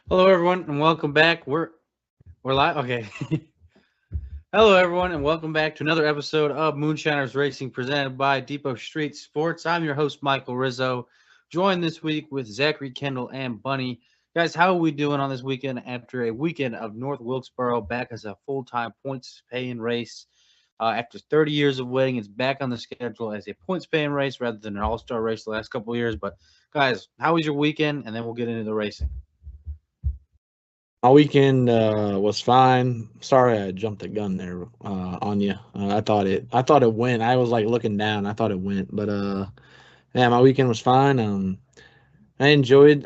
Hello, everyone, and welcome back. We're live. Okay. Hello, everyone, and welcome back to another episode of Moonshiners Racing, presented by Depot Street Sports. I'm your host, Michael Rizzo, joined this week with Zachary Kendall and Bunny. Guys, how are we doing on this weekend after a weekend of North Wilkesboro back as a full-time points-paying race? After 30 years of waiting, it's back on the schedule as a points-paying race rather than an all-star race the last couple of years. But guys, how was your weekend? And then we'll get into the racing. My weekend was fine. Sorry, I jumped the gun there on you. I thought it went. I was like looking down. I thought it went, but yeah, my weekend was fine. I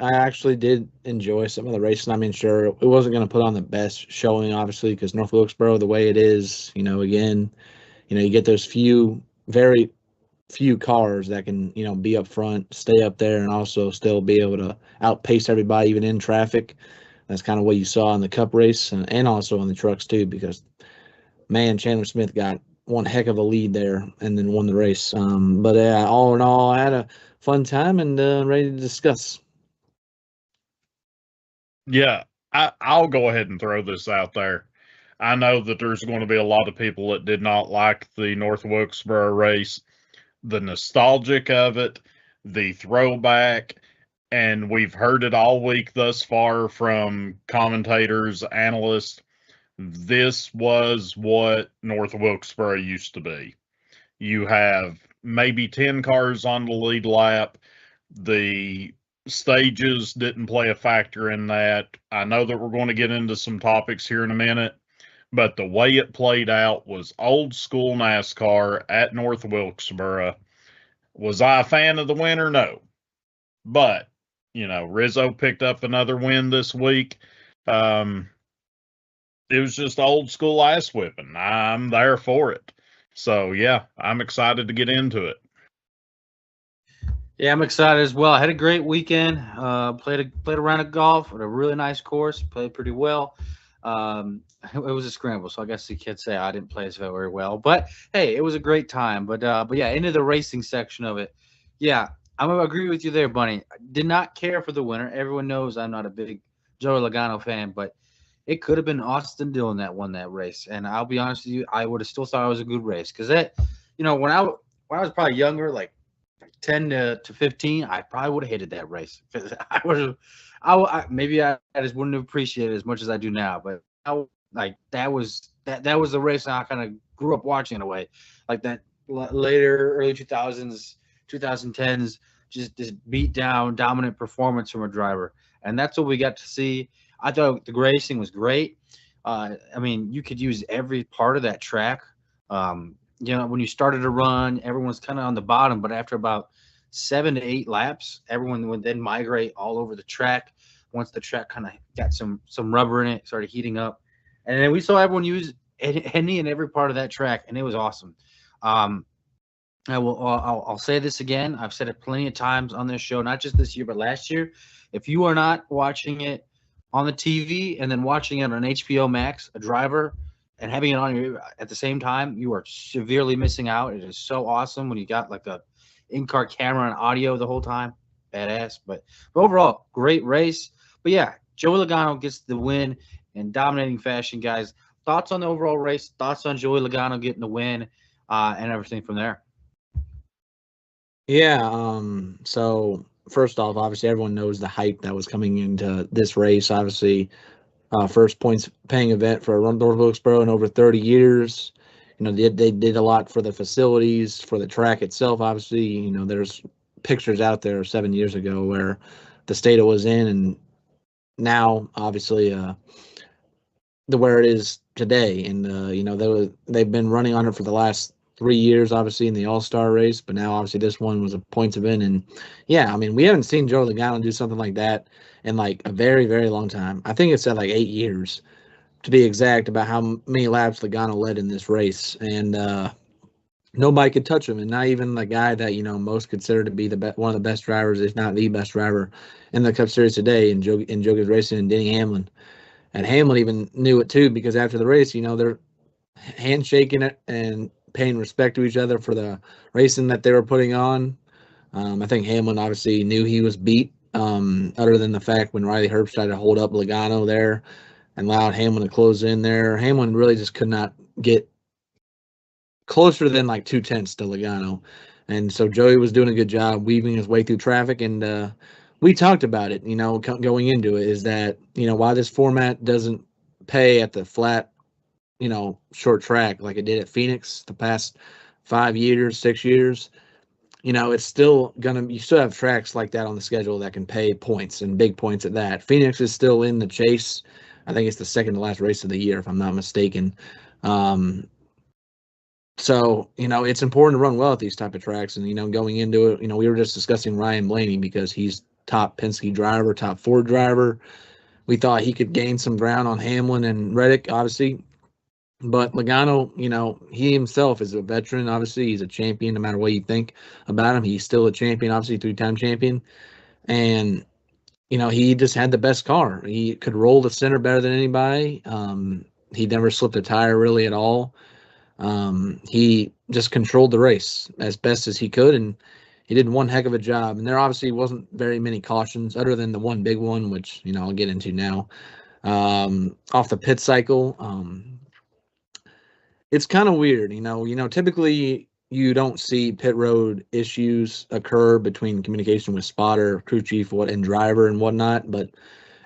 actually did enjoy some of the racing. I mean, sure, it wasn't going to put on the best showing, obviously, because North Wilkesboro, the way it is, again, you get those very few cars that can, be up front, stay up there, and also still be able to outpace everybody, even in traffic. That's kind of what you saw in the Cup race and also on the trucks too, because man, Chandler Smith got one heck of a lead there and then won the race. But all in all, I had a fun time and ready to discuss. Yeah, I'll go ahead and throw this out there. I know that there's going to be a lot of people that did not like the North Wilkesboro race, the nostalgic of it, the throwback, and we've heard it all week thus far from commentators, analysts. This was what North Wilkesboro used to be. You have maybe 10 cars on the lead lap. The stages didn't play a factor in that. I know that we're going to get into some topics here in a minute, but the way it played out was old school NASCAR at North Wilkesboro. Was I a fan of the winner? No. But, Rizzo picked up another win this week. Um, it was just old school ass whipping. I'm there for it. So, yeah, I'm excited to get into it. Yeah, I'm excited as well. I had a great weekend. Played a round of golf at a really nice course. Played pretty well. It was a scramble, so I guess you could say I didn't play as very well. But hey, it was a great time. But yeah, into the racing section of it. Yeah, I'm gonna agree with you there, Bunny. I did not care for the winner. Everyone knows I'm not a big Joey Logano fan, but it could have been Austin Dillon that won that race. And I'll be honest with you, I would have still thought it was a good race because when I was probably younger, like 10 to 15, I probably would have hated that race. I would have, maybe I just wouldn't have appreciated it as much as I do now. But like that was the race I kind of grew up watching in a way, like that later early 2000s, 2010s, just this beat down, dominant performance from a driver, and that's what we got to see. I thought the racing was great. I mean, you could use every part of that track. When you started to run, everyone's kind of on the bottom, but after about 7 to 8 laps, everyone would then migrate all over the track. Once the track kind of got some rubber in it, started heating up, and then we saw everyone use any and every part of that track, and it was awesome. Um, I'll say this again. I've said it plenty of times on this show, not just this year, but last year. If you are not watching it on the TV and then watching it on HBO Max, a driver, and having it on you at the same time, you are severely missing out. It is so awesome when you got like a in-car camera and audio the whole time. Badass. But overall, great race. But yeah, Joey Logano gets the win in dominating fashion, guys. Thoughts on the overall race? Thoughts on Joey Logano getting the win and everything from there? Yeah. So first off, obviously everyone knows the hype that was coming into this race. Obviously, first points paying event for North Wilkesboro in over 30 years. They did a lot for the facilities, for the track itself. Obviously, there's pictures out there 7 years ago where the state it was in, and now obviously where it is today. And they've been running on it for the last 3 years, obviously in the All Star race, but now obviously this one was a points event. And yeah, I mean, we haven't seen Joe Logano do something like that in like a very, very long time. I think it's at like 8 years to be exact about how many laps Logano led in this race, and nobody could touch him, and not even the guy that most consider to be one of the best drivers, if not the best driver in the Cup Series today, in Joker's Racing, and Denny Hamlin. And Hamlin even knew it too, because after the race, they're handshaking it and paying respect to each other for the racing that they were putting on. I think Hamlin obviously knew he was beat other than the fact when Riley Herbst tried to hold up Logano there and allowed Hamlin to close in there. Hamlin really just could not get closer than like 2/10 to Logano. And so Joey was doing a good job weaving his way through traffic. And we talked about it, going into it, is that, why this format doesn't pay at the flat, short track like it did at Phoenix the past 5 years, 6 years. It's still you still have tracks like that on the schedule that can pay points and big points at that. Phoenix is still in the chase. I think it's the second to last race of the year, if I'm not mistaken. So, it's important to run well at these type of tracks. And, going into it, we were just discussing Ryan Blaney because he's top Penske driver, top Ford driver. We thought he could gain some ground on Hamlin and Reddick, obviously. But Logano, he himself is a veteran. Obviously, he's a champion no matter what you think about him. He's still a champion, obviously, 3-time champion. And, he just had the best car. He could roll the center better than anybody. He never slipped a tire really at all. He just controlled the race as best as he could, and he did one heck of a job. And there obviously wasn't very many cautions other than the one big one, which, I'll get into now. Off the pit cycle, it's kind of weird, typically you don't see pit road issues occur between communication with spotter, crew chief, and driver and whatnot. But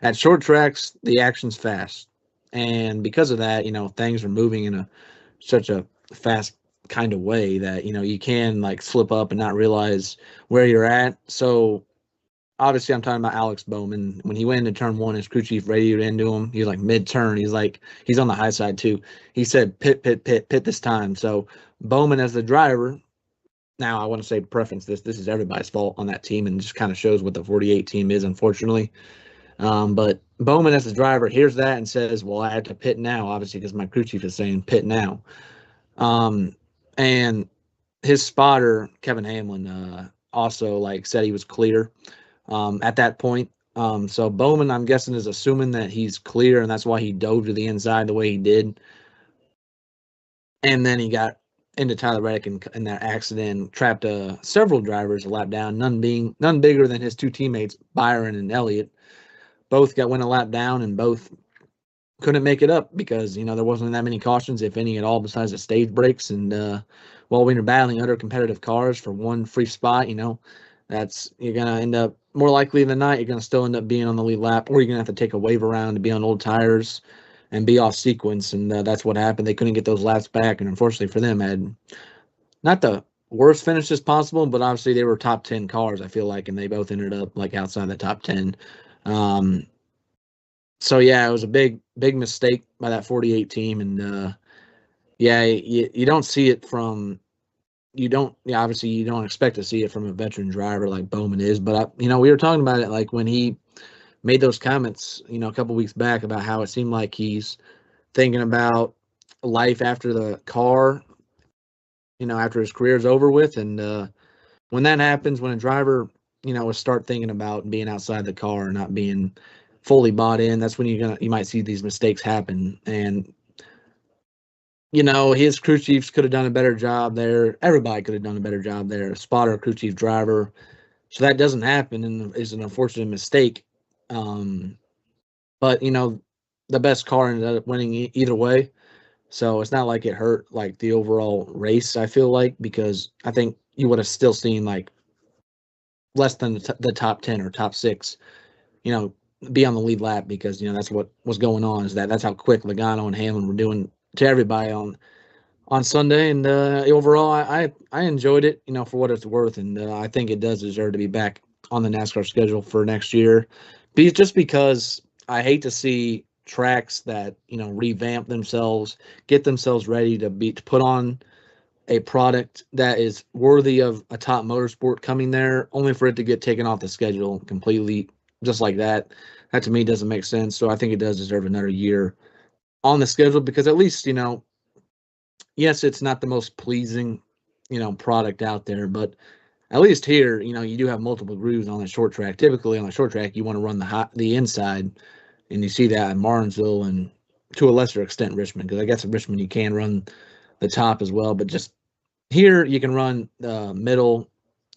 at short tracks, the action's fast. And because of that, things are moving in such a fast kind of way that, you can like slip up and not realize where you're at. So obviously I'm talking about Alex Bowman. When he went into turn one, his crew chief radioed into him. He was like mid-turn. He's on the high side too. He said, pit this time. So Bowman as the driver, now I want to say preference this is everybody's fault on that team and just kind of shows what the 48 team is, unfortunately. But Bowman as the driver hears that and says, well, I have to pit now, obviously, because my crew chief is saying pit now. And his spotter, Kevin Hamlin, also said he was clear at that point. So Bowman, I'm guessing, is assuming that he's clear, and that's why he dove to the inside the way he did. And then he got into Tyler Reddick in that accident, trapped several drivers a lap down, none bigger than his two teammates, Byron and Elliott. Both went a lap down, and both couldn't make it up because, there wasn't that many cautions, if any at all, besides the stage breaks. And while we were battling other competitive cars for one free spot, you're going to end up, more likely than not, you're going to still end up being on the lead lap, or you're going to have to take a wave around to be on old tires and be off sequence. And that's what happened. They couldn't get those laps back. And unfortunately for them, had not the worst finishes possible, but obviously they were top 10 cars, I feel like, and they both ended up outside the top 10. So yeah, it was a big mistake by that 48 team. And you don't see it from, obviously you don't expect to see it from a veteran driver like Bowman is. But we were talking about it when he made those comments, a couple weeks back about how it seemed like he's thinking about life after the car, after his career is over with. And when that happens, when a driver, will start thinking about being outside the car and not being fully bought in, that's when you might see these mistakes happen. And his crew chiefs could have done a better job there. Everybody could have done a better job there. Spotter, crew chief, driver. So that doesn't happen and is an unfortunate mistake. But the best car ended up winning either way. So it's not like it hurt the overall race, I feel like, because I think you would have still seen less than the top 10 or top 6, be on the lead lap, because that's what was going on. That's how quick Logano and Hamlin were doing to everybody on Sunday. And overall, I enjoyed it, for what it's worth, and I think it does deserve to be back on the NASCAR schedule for next year. Just because I hate to see tracks that revamp themselves, get themselves ready to put on a product that is worthy of a top motorsport coming there, only for it to get taken off the schedule completely just like that. That to me doesn't make sense. So I think it does deserve another year on the schedule, because at least, yes, it's not the most pleasing, product out there, but at least here, you do have multiple grooves on a short track. Typically on a short track, you want to run the inside, and you see that in Martinsville and to a lesser extent Richmond, because I guess in Richmond you can run the top as well, but just here you can run the middle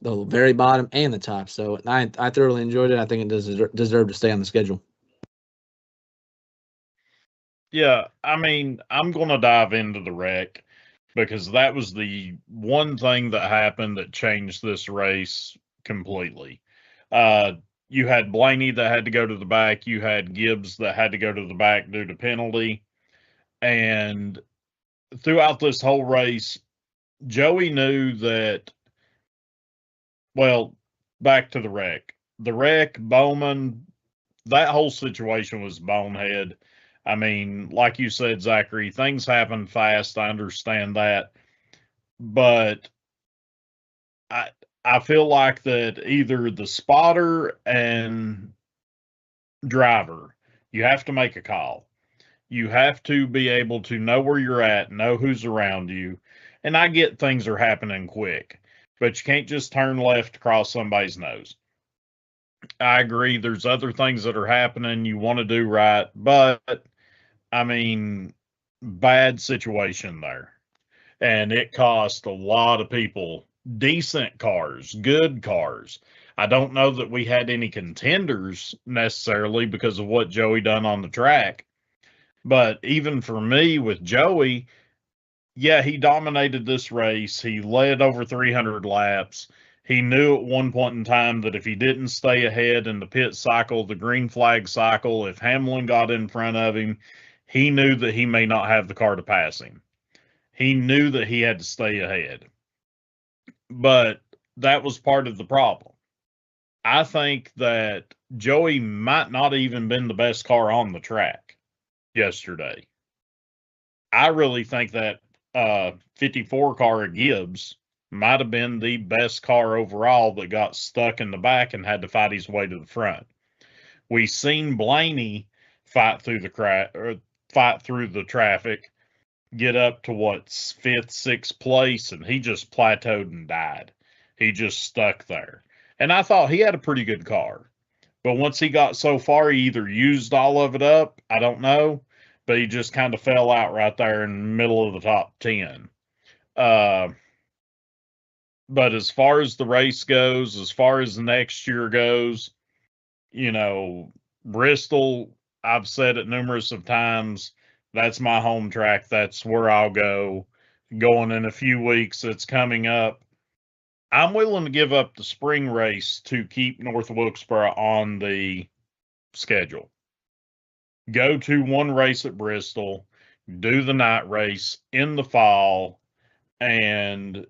the very bottom and the top. So I thoroughly enjoyed it. I think it does deserve to stay on the schedule. Yeah, I mean, I'm going to dive into the wreck because that was the one thing that happened that changed this race completely. You had Blaney that had to go to the back. You had Gibbs that had to go to the back due to penalty. And throughout this whole race, Joey knew that, well, back to the wreck. The wreck, Bowman, that whole situation was bonehead. I mean, like you said, Zachary, things happen fast. I understand that. But I feel like that either the spotter and driver, you have to make a call. You have to be able to know where you're at, know who's around you. And I get things are happening quick, but you can't just turn left across somebody's nose. I agree. There's other things that are happening you want to do right, but I mean, bad situation there. And it cost a lot of people decent cars, good cars. I don't know that we had any contenders necessarily because of what Joey done on the track. But even for me with Joey, yeah, he dominated this race. He led over 300 laps. He knew at one point in time that if he didn't stay ahead in the pit cycle, the green flag cycle, if Hamlin got in front of him, he knew that he may not have the car to pass him. He knew that he had to stay ahead. But that was part of the problem. I think that Joey might not even been the best car on the track yesterday. I really think that 54 car at Gibbs might have been the best car overall that got stuck in the back and had to fight his way to the front. We seen Blaney fight through the traffic, get up to what's fifth, sixth place, and he just plateaued and died. He just stuck there. And I thought he had a pretty good car. But once he got so far, he either used all of it up, I don't know, but he just kind of fell out right there in the middle of the top 10. But as far as the race goes, as far as the next year goes, you know, Bristol, I've said it numerous of times, that's my home track. That's where I'll go. Going in a few weeks, it's coming up. I'm willing to give up the spring race to keep North Wilkesboro on the schedule. Go to one race at Bristol, do the night race in the fall, and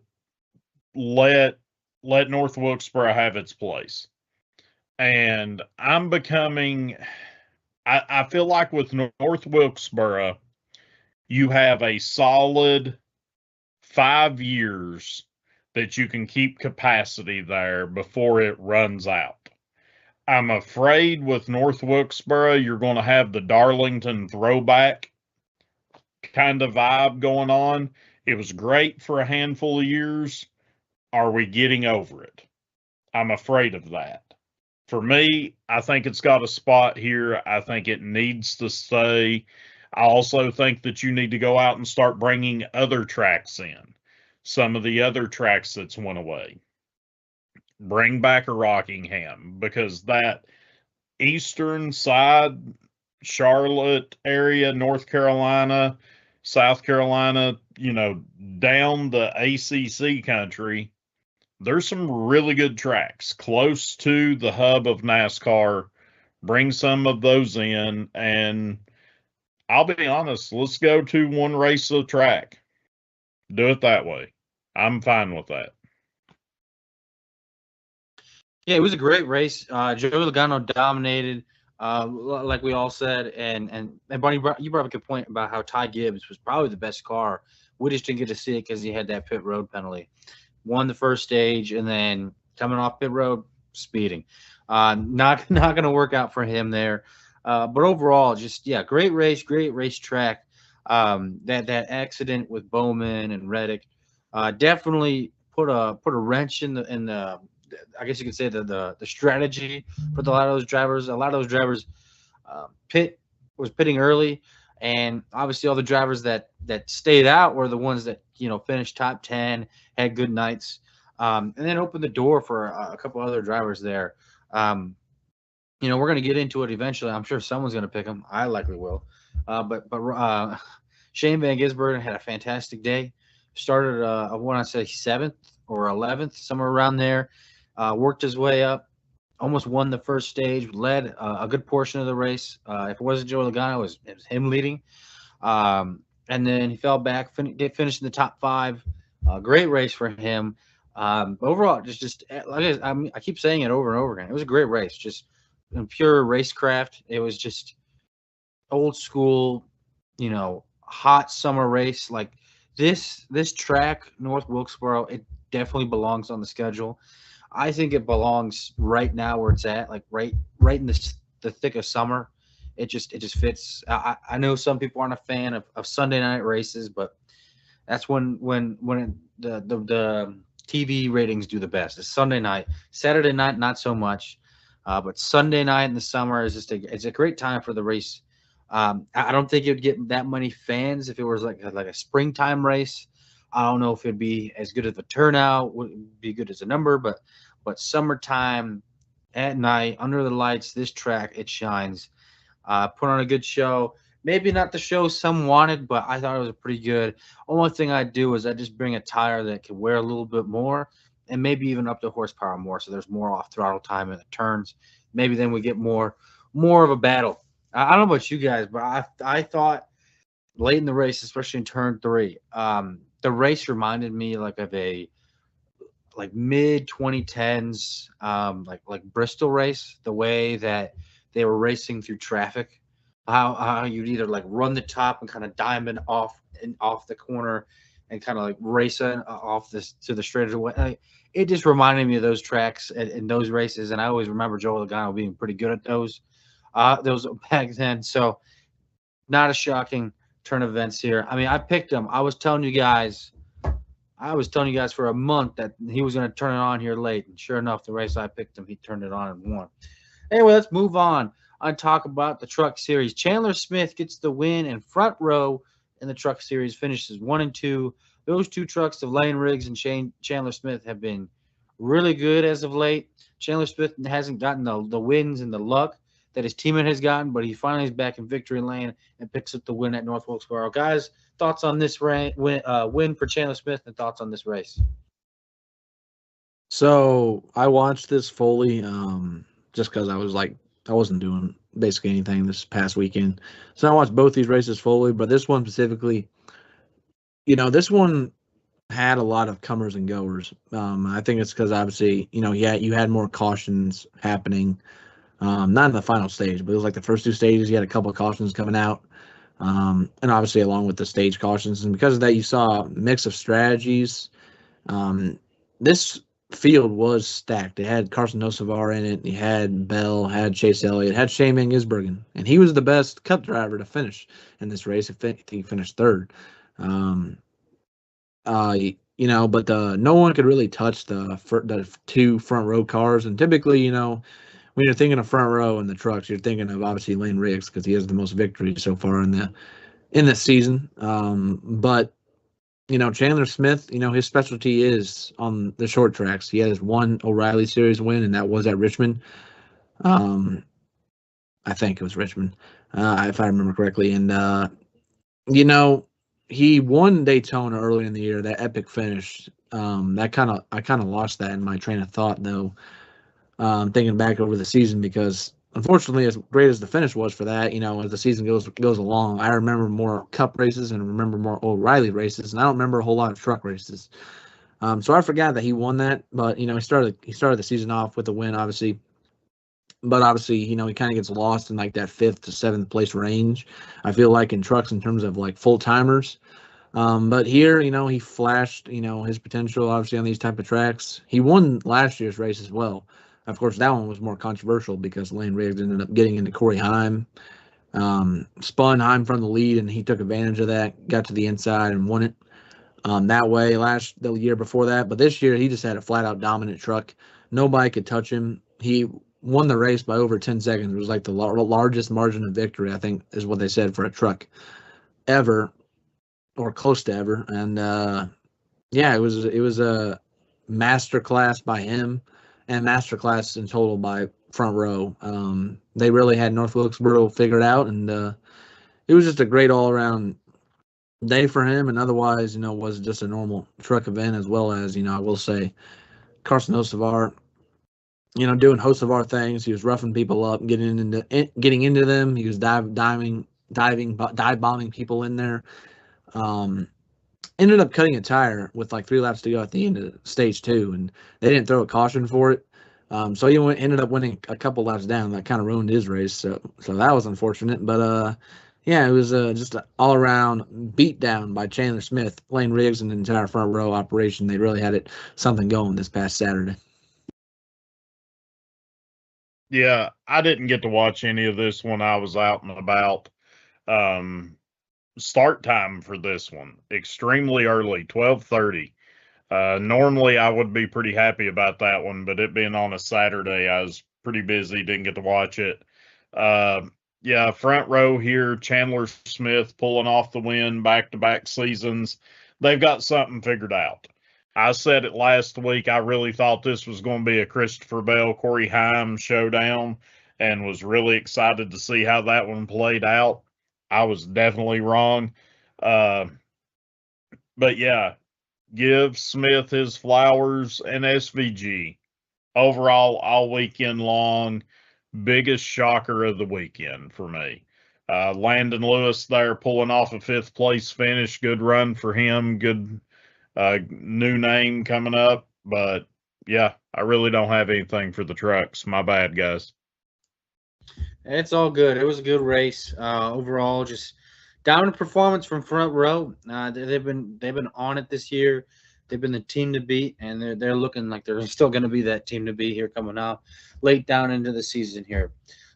let North Wilkesboro have its place. And I'm becoming, I feel like with North Wilkesboro, you have a solid 5 years that you can keep capacity there before it runs out. I'm afraid with North Wilkesboro, you're going to have the Darlington throwback kind of vibe going on. It was great for a handful of years. Are we getting over it? I'm afraid of that. For me, I think it's got a spot here. I think it needs to stay. I also think that you need to go out and start bringing other tracks in. Some of the other tracks that's went away. Bring back a Rockingham, because that eastern side, Charlotte area, North Carolina, South Carolina, you know, down the ACC country, there's some really good tracks close to the hub of NASCAR. Bring some of those in, and I'll be honest, let's go to one race of track. Do it that way. I'm fine with that. Yeah, it was a great race. Joey Logano dominated, like we all said, and Bonnie, you brought up a good point about how Ty Gibbs was probably the best car. We just didn't get to see it because he had that pit road penalty. Won the first stage, and then coming off pit road, speeding. Not going to work out for him there. But overall, just great race, great racetrack. That accident with Bowman and Reddick definitely put a wrench in the I guess you could say the strategy for a lot of those drivers. A lot of those drivers was pitting early, and obviously all the drivers that stayed out were the ones that finished top 10, had good nights. and then opened the door for a couple other drivers there. You know, we're going to get into it eventually. I'm sure someone's going to pick him. I likely will. But Shane Van Gisbergen had a fantastic day. Started, I want to say 7th or 11th, somewhere around there. Worked his way up. Almost won the first stage. Led a good portion of the race. If it wasn't Joe Logano, it was him leading. And then he fell back. Finished in the top 5. Great race for him. Overall, just like I keep saying it over and over again. It was a great race. Just in pure racecraft. It was just old school, you know, hot summer race. Like this track, North Wilkesboro, it definitely belongs on the schedule. I think it belongs right now where it's at, like right in the thick of summer. It just fits. I know some people aren't a fan of Sunday night races, but that's when the TV ratings do the best. It's Sunday night. Saturday night, not so much. But Sunday night in the summer is just it's a great time for the race. I don't think it would get that many fans if it was like a springtime race. I don't know if it'd be as good of a turnout, would be good as a number, but summertime at night under the lights, this track, it shines. Put on a good show. Maybe not the show some wanted, but I thought it was pretty good. Only thing I'd do is I'd just bring a tire that could wear a little bit more and maybe even up the horsepower more, so there's more off throttle time in the turns. Maybe then we get more of a battle. I don't know about you guys, but I thought late in the race, especially in turn 3, the race reminded me like of a mid 2010s like Bristol race, the way that they were racing through traffic, how you'd either like run the top and kind of diamond off the corner and kind of like racing off this to the straightaway. It just reminded me of those tracks and those races, and I always remember Joe Logano being pretty good at those back then. So not a shocking turn of events here. I mean, I picked him. I was telling you guys for a month that he was going to turn it on here late, and sure enough, the race I picked him, he turned it on and won. Anyway, let's move on and talk about the Truck Series. Chandler Smith gets the win in front row in the Truck Series, finishes 1 and 2. Those two trucks of Lane Riggs and Chandler Smith have been really good as of late. Chandler Smith hasn't gotten the wins and the luck that his teammate has gotten, but he finally is back in victory lane and picks up the win at North Wilkesboro. Guys, thoughts on this win for Chandler Smith and thoughts on this race? So I watched this fully just because I wasn't doing basically anything this past weekend. So I watched both these races fully, but this one specifically, this one had a lot of comers and goers. I think it's because obviously, you had more cautions happening. Not in the final stage, but it was like the first 2 stages, you had a couple of cautions coming out. And obviously along with the stage cautions. And because of that, you saw a mix of strategies. This field was stacked. It had Carson Nosavar in it. He had Bell, had Chase Elliott, had Shane Van Gisbergen. And he was the best Cup driver to finish in this race. I think he finished 3rd. But no one could really touch the 2 front row cars. And typically, when you're thinking of front row in the trucks, you're thinking of obviously Lane Riggs because he has the most victories so far in the season. But Chandler Smith, his specialty is on the short tracks. He has 1 O'Reilly Series win, and that was at Richmond. I think it was Richmond, if I remember correctly. And he won Daytona early in the year. That epic finish. I kind of lost that in my train of thought though. Thinking back over the season, because unfortunately, as great as the finish was for that, as the season goes along, I remember more Cup races and remember more O'Reilly races, and I don't remember a whole lot of truck races. So I forgot that he won that, but he started the season off with a win, obviously. But obviously, he kind of gets lost in like that 5th to 7th place range. I feel like in trucks in terms of like full timers. But here, he flashed, his potential obviously on these type of tracks. He won last year's race as well. Of course, that one was more controversial because Lane Riggs ended up getting into Corey Heim, spun Heim from the lead, and he took advantage of that, got to the inside and won it that way the year before that. But this year, he just had a flat-out dominant truck. Nobody could touch him. He won the race by over 10 seconds. It was like the largest margin of victory, I think, is what they said for a truck ever, or close to ever. And, it was masterclass by him and masterclass in total by Front Row. They really had North Wilkesboro figured out, and it was just a great all-around day for him. And otherwise, was just a normal truck event, as well as, I will say, Carson Hocevar, doing Hocevar things. He was roughing people up, getting into them. He was dive bombing people in there. Ended up cutting a tire with like 3 laps to go at the end of stage 2, and they didn't throw a caution for it. So he ended up winning a couple laps down. That kind of ruined his race. So that was unfortunate. But yeah, it was just an all-around beat down by Chandler Smith, Lane Riggs, and the entire Front Row operation. They really had something going this past Saturday. Yeah, I didn't get to watch any of this when I was out and about. Start time for this one, extremely early, 12:30. Normally I would be pretty happy about that one, but it being on a Saturday, I was pretty busy, didn't get to watch it. Yeah, Front Row here, Chandler Smith pulling off the win back-to-back seasons. They've got something figured out. I said it last week, I really thought this was going to be a Christopher Bell, Corey Haim showdown, and was really excited to see how that one played out. I was definitely wrong. But yeah, give Smith his flowers and SVG. Overall, all weekend long, biggest shocker of the weekend for me. Landon Lewis there pulling off a 5th place finish. Good run for him. Good new name coming up. But yeah, I really don't have anything for the trucks. My bad, guys. It's all good. It was a good race. Overall, just dominant performance from Front Row. They've been on it this year. They've been the team to beat, and they're looking like they're still going to be that team to beat here coming out late down into the season here.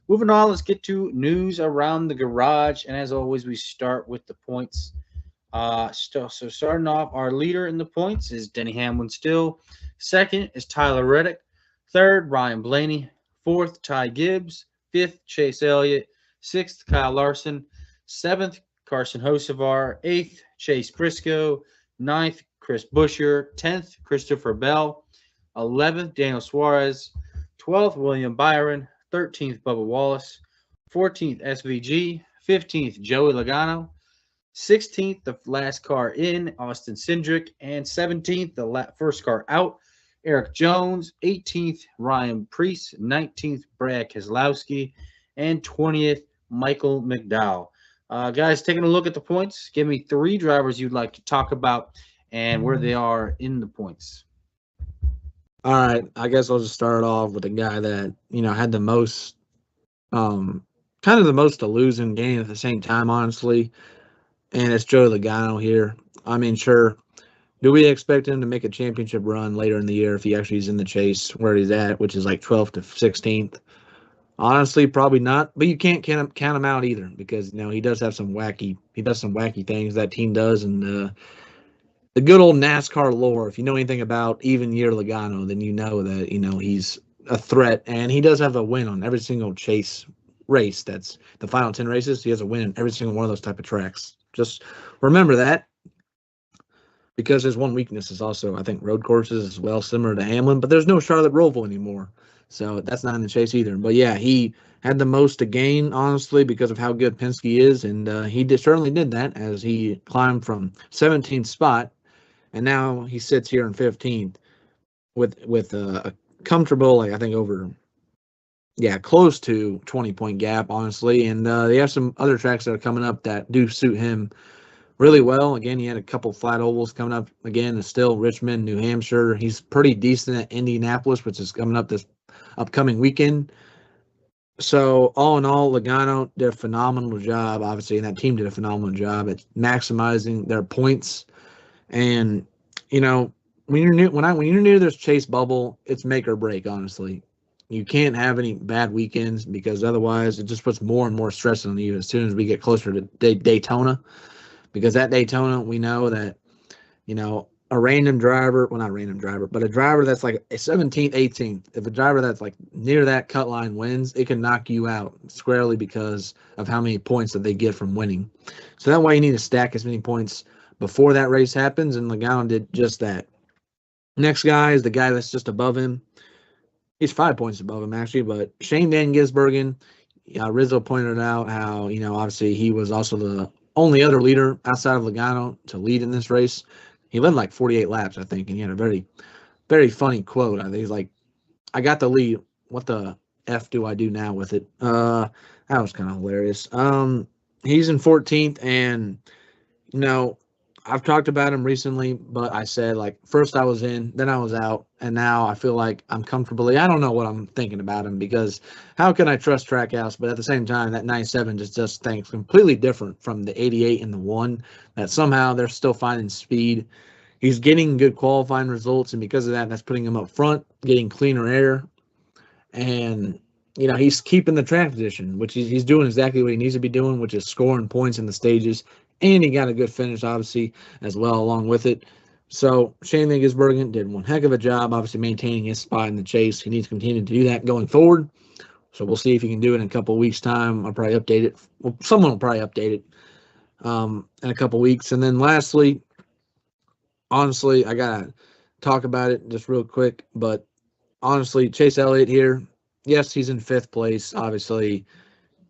Moving on, let's get to news around the garage, and as always, we start with the points. So starting off, our leader in the points is Denny Hamlin still. Second is Tyler Reddick. Third, Ryan Blaney. Fourth, Ty Gibbs. Fifth, Chase Elliott. Sixth, Kyle Larson. Seventh, Carson Hocevar. Eighth, Chase Briscoe. Ninth, Chris Buescher. 10th, Christopher Bell. 11th, Daniel Suarez. 12th, William Byron. 13th, Bubba Wallace. 14th, SVG. 15th, Joey Logano. 16th, the last car in, Austin Cindric. And 17th, the first car out, Eric Jones. 18th, Ryan Preece. 19th, Brad Keselowski. And 20th, Michael McDowell. Guys, taking a look at the points, give me 3 drivers you'd like to talk about and where they are in the points. All right, I guess I'll just start off with the guy that, had the most, kind of the most to lose and gain at the same time, honestly. And it's Joey Logano here. I mean, sure. Do we expect him to make a championship run later in the year if he actually is in the chase where he's at, which is like 12th to 16th? Honestly, probably not. But you can't count him out either because he does have some wacky things that team does, and the good old NASCAR lore. If you know anything about even year Logano, then you know that he's a threat, and he does have a win on every single chase race. That's the final 10 races. He has a win in every single one of those type of tracks. Just remember that, because his one weakness is also, I think, road courses as well, similar to Hamlin. But there's no Charlotte Roval anymore, so that's not in the chase either. But yeah, he had the most to gain, honestly, because of how good Penske is, and he certainly did that as he climbed from 17th spot, and now he sits here in 15th with a comfortable, I think, over. Yeah, close to 20-point gap, honestly. And they have some other tracks that are coming up that do suit him really well. Again, he had a couple flat ovals coming up. Again, it's still Richmond, New Hampshire. He's pretty decent at Indianapolis, which is coming up this upcoming weekend. So, all in all, Logano did a phenomenal job, obviously, and that team did a phenomenal job at maximizing their points. And, when you're near this chase bubble, it's make or break, honestly. You can't have any bad weekends because otherwise it just puts more and more stress on you as soon as we get closer to Daytona. Because at Daytona, we know that, a random driver, well, not a random driver, but a driver that's like a 17th, 18th, if a driver that's like near that cut line wins, it can knock you out squarely because of how many points that they get from winning. So that's why you need to stack as many points before that race happens, and Logano did just that. Next guy is the guy that's just above him. He's 5 points above him, actually, but Shane Van Gisbergen. Rizzo pointed out how, obviously he was also the only other leader outside of Logano to lead in this race. He led like 48 laps, I think, and he had a very, very funny quote. I think he's like, I got the lead. What the F do I do now with it? That was kind of hilarious. He's in 14th, and I've talked about him recently, but I said, like, first I was in, then I was out, and now I feel like I'm comfortably. I don't know what I'm thinking about him, because how can I trust Trackhouse? But at the same time, that 97 just does things completely different from the 88 and the 1, that somehow they're still finding speed. He's getting good qualifying results, and because of that, that's putting him up front, getting cleaner air, and he's keeping the track position, which he's doing exactly what he needs to be doing, which is scoring points in the stages. And he got a good finish, obviously, as well, along with it. So Shane Van Gisbergen did one heck of a job, obviously, maintaining his spot in the chase. He needs to continue to do that going forward. So we'll see if he can do it in a couple of weeks' time. I'll probably update it. Well, someone will probably update it in a couple of weeks. And then lastly, honestly, I got to talk about it just real quick. But honestly, Chase Elliott here, yes, he's in 5th place, obviously.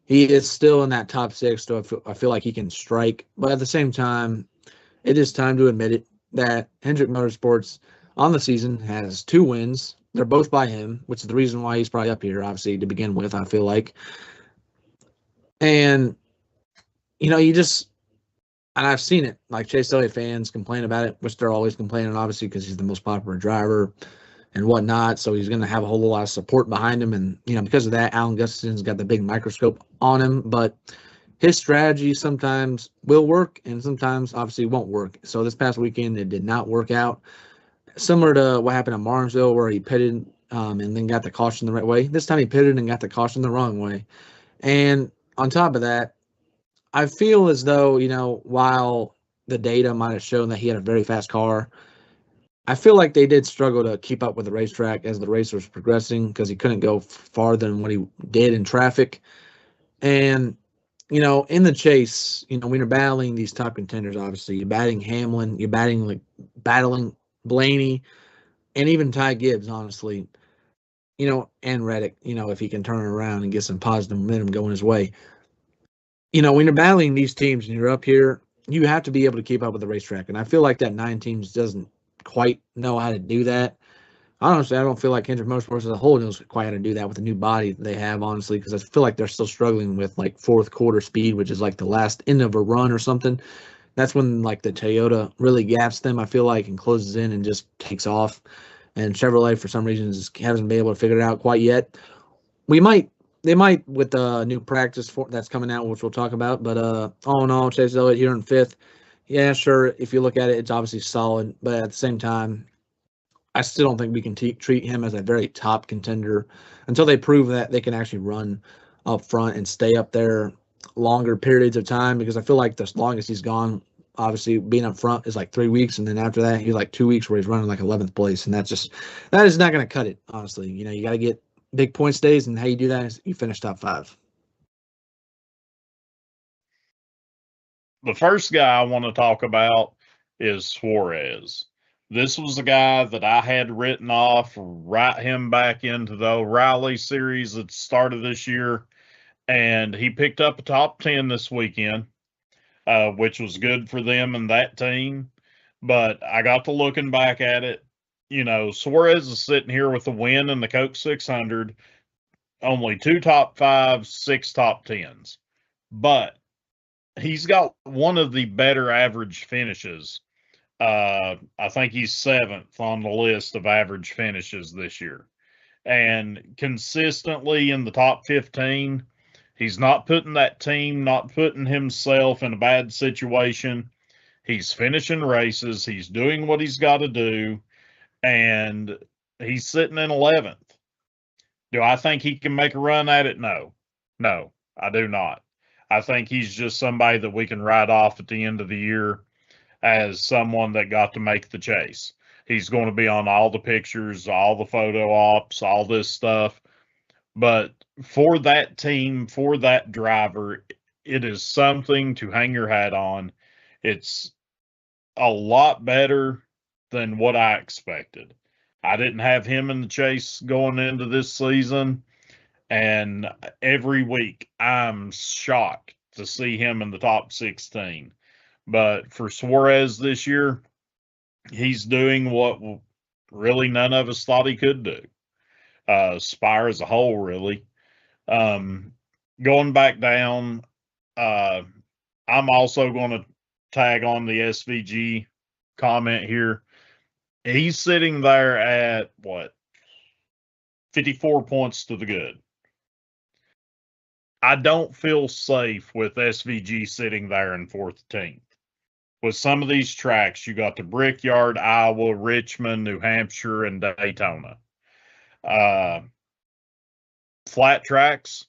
He is still in that top 6, so I feel like he can strike. But at the same time, it is time to admit it that Hendrick Motorsports on the season has 2 wins. They're both by him, which is the reason why he's probably up here, obviously, to begin with, I feel like. And, and I've seen it, like Chase Elliott fans complain about it, which they're always complaining, obviously, because he's the most popular driver and whatnot. So he's going to have a whole lot of support behind him. And, because of that, Alan Gustafson's got the big microscope on him. But his strategy sometimes will work and sometimes obviously won't work. So this past weekend, it did not work out. Similar to what happened at Martinsville, where he pitted and then got the caution the right way. This time he pitted and got the caution the wrong way. And on top of that, I feel as though, while the data might have shown that he had a very fast car, I feel like they did struggle to keep up with the racetrack as the race was progressing, because he couldn't go farther than what he did in traffic. And, in the chase, when you're battling these top contenders, obviously, you're battling Hamlin, you're battling Blaney, and even Ty Gibbs, honestly, and Reddick, if he can turn it around and get some positive momentum going his way. When you're battling these teams and you're up here, you have to be able to keep up with the racetrack. And I feel like that 9 teams doesn't quite know how to do that. Honestly, I don't feel like Hendrick Motorsports as a whole knows quite how to do that with the new body that they have, honestly, because I feel like they're still struggling with like 4th quarter speed, which is like the last end of a run or something. That's when like the Toyota really gaps them, I feel like, and closes in and just takes off. And Chevrolet, for some reason, just hasn't been able to figure it out quite yet. They might with the new practice that's coming out, which we'll talk about. But all in all, Chase Elliott here in 5th. Yeah, sure. If you look at it, it's obviously solid, but at the same time, I still don't think we can treat him as a very top contender until they prove that they can actually run up front and stay up there longer periods of time, because I feel like the longest he's gone, obviously, being up front is like 3 weeks. And then after that, he's like 2 weeks where he's running like 11th place. And that is not going to cut it, honestly. You got to get big points days, and how you do that is you finish top 5. The first guy I want to talk about is Suarez. This was the guy that I had written off, right him back into the O'Reilly series at the start of this year. And he picked up a top 10 this weekend, which was good for them and that team. But I got to looking back at it. Suarez is sitting here with a win in the Coke 600, only 2 top 5s, 6 top 10s. But he's got one of the better average finishes. I think he's 7th on the list of average finishes this year. And consistently in the top 15, he's not putting that team, not putting himself in a bad situation. He's finishing races. He's doing what he's got to do. And he's sitting in 11th. Do I think he can make a run at it? No. No, I do not. I think he's just somebody that we can write off at the end of the year as someone that got to make the chase. He's going to be on all the pictures, all the photo ops, all this stuff. But for that team, for that driver, it is something to hang your hat on. It's a lot better than what I expected. I didn't have him in the chase going into this season, and every week I'm shocked to see him in the top 16. But for Suarez this year, he's doing what really none of us thought he could do. Spire as a whole, really. Going back down, I'm also going to tag on the SVG comment here. He's sitting there at what? 54 points to the good. I don't feel safe with SVG sitting there in 14th. With some of these tracks, you got the Brickyard, Iowa, Richmond, New Hampshire, and Daytona. Flat tracks,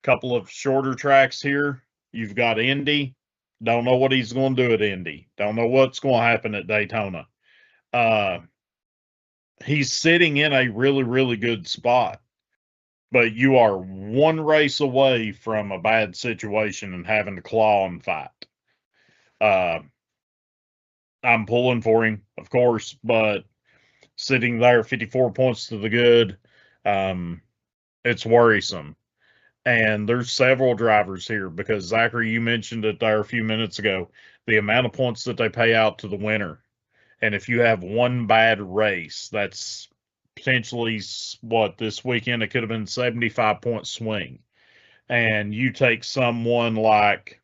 couple of shorter tracks here. You've got Indy. Don't know what he's going to do at Indy. Don't know what's going to happen at Daytona. He's sitting in a really, really good spot. But you are one race away from a bad situation and having to claw and fight. I'm pulling for him, of course, but sitting there 54 points to the good, it's worrisome. And there's several drivers here because, Zachary, you mentioned it there a few minutes ago, the amount of points that they pay out to the winner. And if you have one bad race, that's potentially what this weekend, it could have been 75-point swing. And you take someone like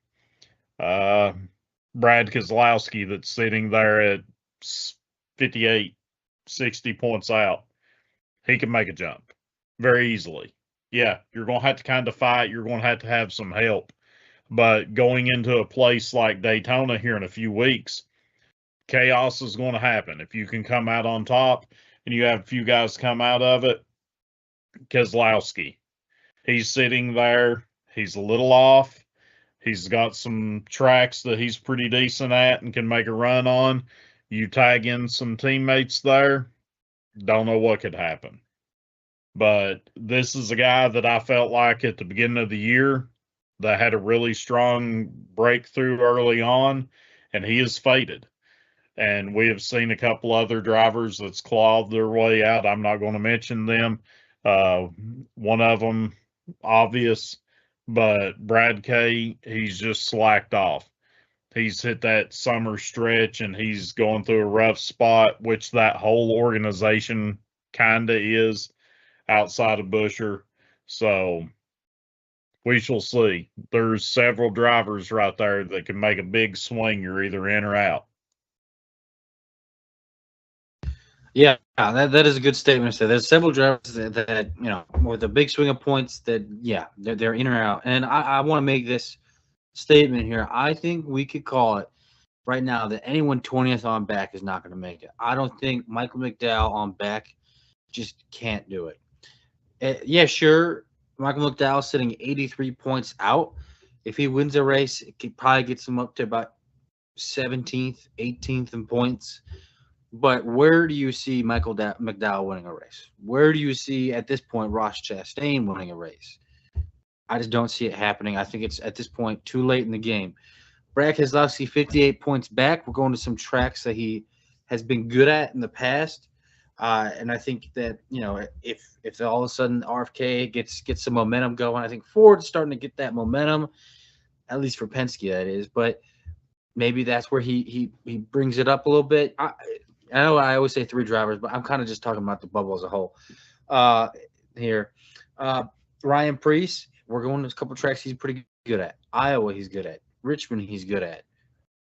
Brad Keselowski that's sitting there at 58, 60 points out, he can make a jump very easily. Yeah, you're going to have to kind of fight. You're going to have some help. But going into a place like Daytona here in a few weeks, chaos is going to happen. If you can come out on top and you have a few guys come out of it, Keselowski, he's sitting there. He's a little off. He's got some tracks that he's pretty decent at and can make a run on. You tag in some teammates there, don't know what could happen. But this is a guy that I felt like at the beginning of the year that had a really strong breakthrough early on, and he has faded. And we have seen a couple other drivers that's clawed their way out. I'm not going to mention them. One of them, obvious, but Brad K, he's just slacked off. He's hit that summer stretch and he's going through a rough spot, which that whole organization kind of is outside of Busher. So we shall see. There's several drivers right there that can make a big swing. You're either in or out. Yeah, that is a good statement to say. There's several drivers that you know, with a big swing of points that, yeah, they're in or out. And I want to make this statement here. I think we could call it right now that anyone 20th on back is not going to make it. I don't think Michael McDowell on back just can't do it. Yeah, sure, Michael McDowell sitting 83 points out. If he wins a race, it could probably gets him up to about 17th, 18th in points. But where do you see Michael McDowell winning a race? Where do you see, at this point, Ross Chastain winning a race? I just don't see it happening. I think it's, at this point, too late in the game. Brad Keselowski, 58 points back. We're going to some tracks that he has been good at in the past. And I think that, you know, if all of a sudden RFK gets some momentum going, I think Ford's starting to get that momentum, at least for Penske, that is. But maybe that's where he brings it up a little bit. I know I always say three drivers, but I'm kind of just talking about the bubble as a whole here. Ryan Preece, we're going to a couple tracks he's pretty good at. Iowa, he's good at. Richmond, he's good at.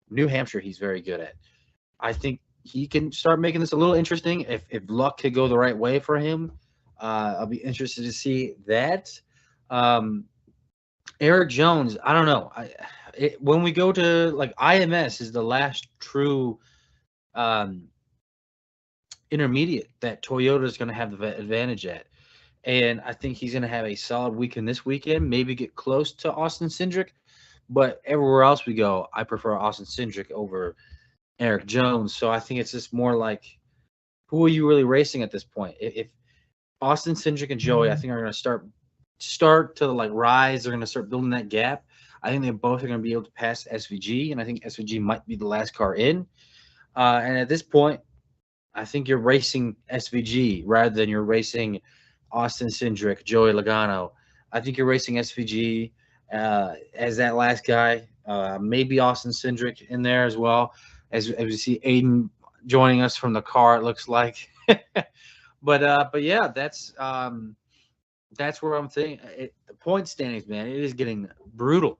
New Hampshire, he's very good at. I think he can start making this a little interesting if luck could go the right way for him. I'll be interested to see that. Eric Jones, I don't know. When we go to, like, IMS is the last true intermediate that Toyota is going to have the advantage at. And I think he's going to have a solid weekend this weekend, maybe get close to Austin Cindric. But everywhere else we go, I prefer Austin Cindric over Eric Jones. So I think it's just more like, who are you really racing at this point? If Austin Cindric and Joey, I think, are going to start to like rise, they're going to start building that gap. I think they both are going to be able to pass SVG, and I think SVG might be the last car in. And at this point, I think you're racing SVG rather than you're racing Austin Cindric, Joey Logano. I think you're racing SVG as that last guy. Maybe Austin Cindric in there as well. As we see Aiden joining us from the car, it looks like. but yeah, that's where I'm thinking. The point standings, man, it is getting brutal